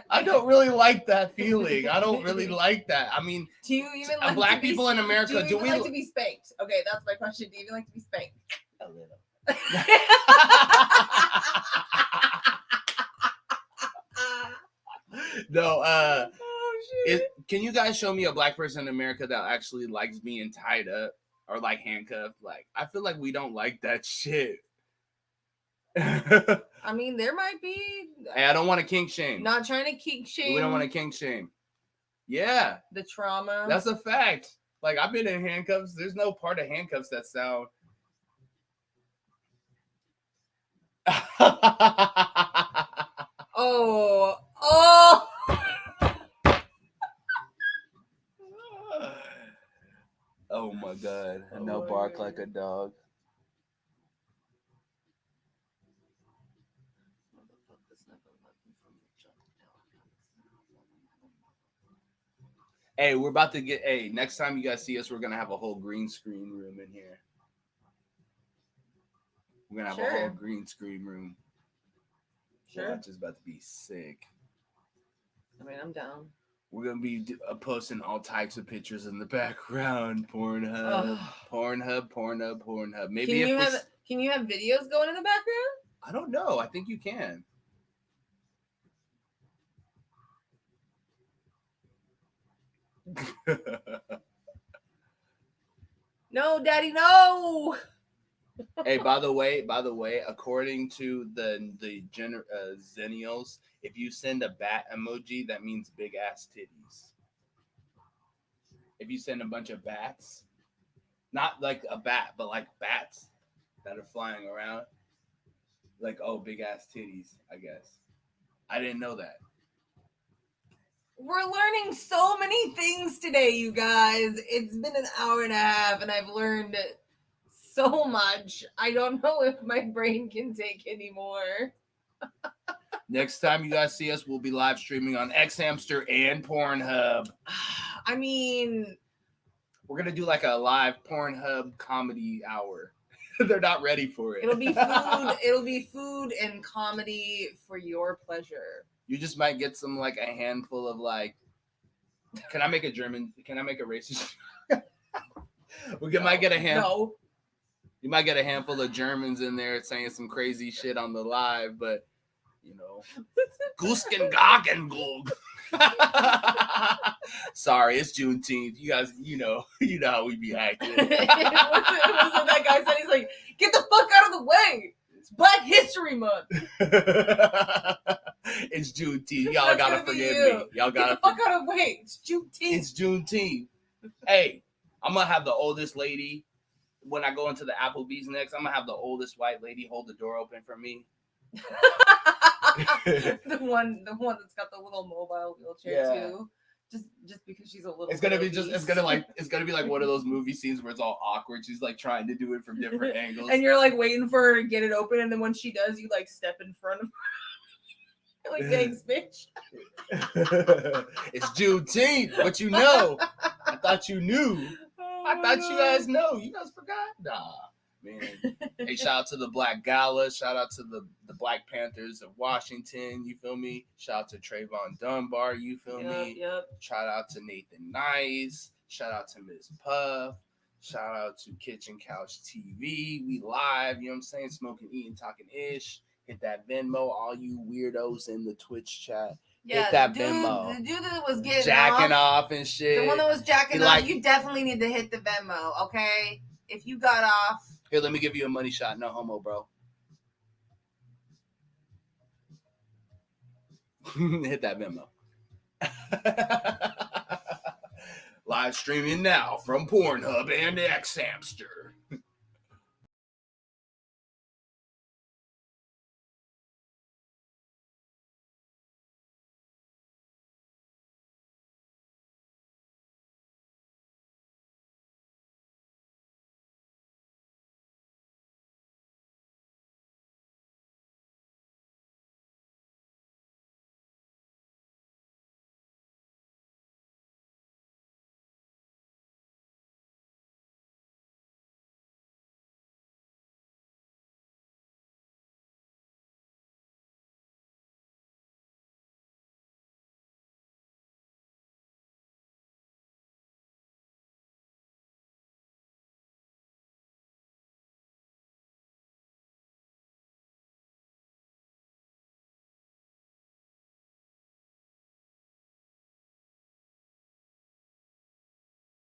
I don't really like that feeling. I don't really like that. I mean, do you even like black people in America, do we like to be spanked? Okay, that's my question. Do you even like to be spanked? A little. No, Can you guys show me a black person in America that actually likes being tied up or like handcuffed? Like, I feel like we don't like that shit. I mean, there might be. Hey, I don't want to kink shame. Not trying to kink shame. We don't want to kink shame. Yeah. The trauma. That's a fact. Like, I've been in handcuffs. There's no part of handcuffs that sound. Oh. Oh my God. No bark like a dog. Hey, we're about to get. Hey, next time you guys see us, we're gonna have a whole green screen room in here. We're gonna have a whole green screen room. Sure. That's just about to be sick. I mean, I'm down. We're gonna be posting all types of pictures in the background. Pornhub. Maybe can you have videos going in the background? I don't know. I think you can. No, Daddy, no. Hey, by the way, according to the Zennials, if you send a bat emoji, that means big ass titties. If you send a bunch of bats, not like a bat, but like bats that are flying around, like, oh, big ass titties, I guess. I didn't know that. We're learning so many things today, you guys. It's been an hour and a half, and I've learned so much. I don't know if my brain can take anymore. Next time you guys see us, we'll be live streaming on X Hamster and Pornhub. I mean, we're gonna do like a live Pornhub comedy hour. They're not ready for it. It'll be food. It'll be food and comedy for your pleasure. You just might get some, like, a handful of, like, can I make a racist? Might get a handful. No. You might get a handful of Germans in there saying some crazy shit on the live, but, you know, Gusken Gagengulg. Sorry, it's Juneteenth. You guys, you know how we be acting. It wasn't that guy said, he's like, get the fuck out of the way. It's Black History Month. It's Juneteenth. Y'all gotta forgive me. Y'all gotta get the fuck out of the way. It's Juneteenth. It's Juneteenth. Hey, I'm gonna have the oldest lady when I go into the Applebee's next. I'm gonna have the oldest white lady hold the door open for me. the one that's got the little mobile wheelchair too. Just because she's a little. It's gonna be like one of those movie scenes where it's all awkward. She's like trying to do it from different angles, and you're like waiting for her to get it open, and then when she does, you like step in front of her. Like, thanks, bitch. It's Juneteenth, but you know. I thought you knew. I thought you guys know. You guys forgot? Nah, man. Hey, shout out to the Black Gala. Shout out to the Black Panthers of Washington. You feel me? Shout out to Trayvon Dunbar. You feel me? Yep. Shout out to Nathan Nice. Shout out to Ms. Puff. Shout out to Kitchen Couch TV. We live. You know what I'm saying? Smokin, eatin, talkin ish. Hit that Venmo, all you weirdos in the Twitch chat. Yeah, hit that Venmo. The dude that was getting jacking off and shit. The one that was jacking off, you definitely need to hit the Venmo, okay? If you got off. Here, let me give you a money shot. No homo, bro. Hit that Venmo. Live streaming now from Pornhub and X Hamster.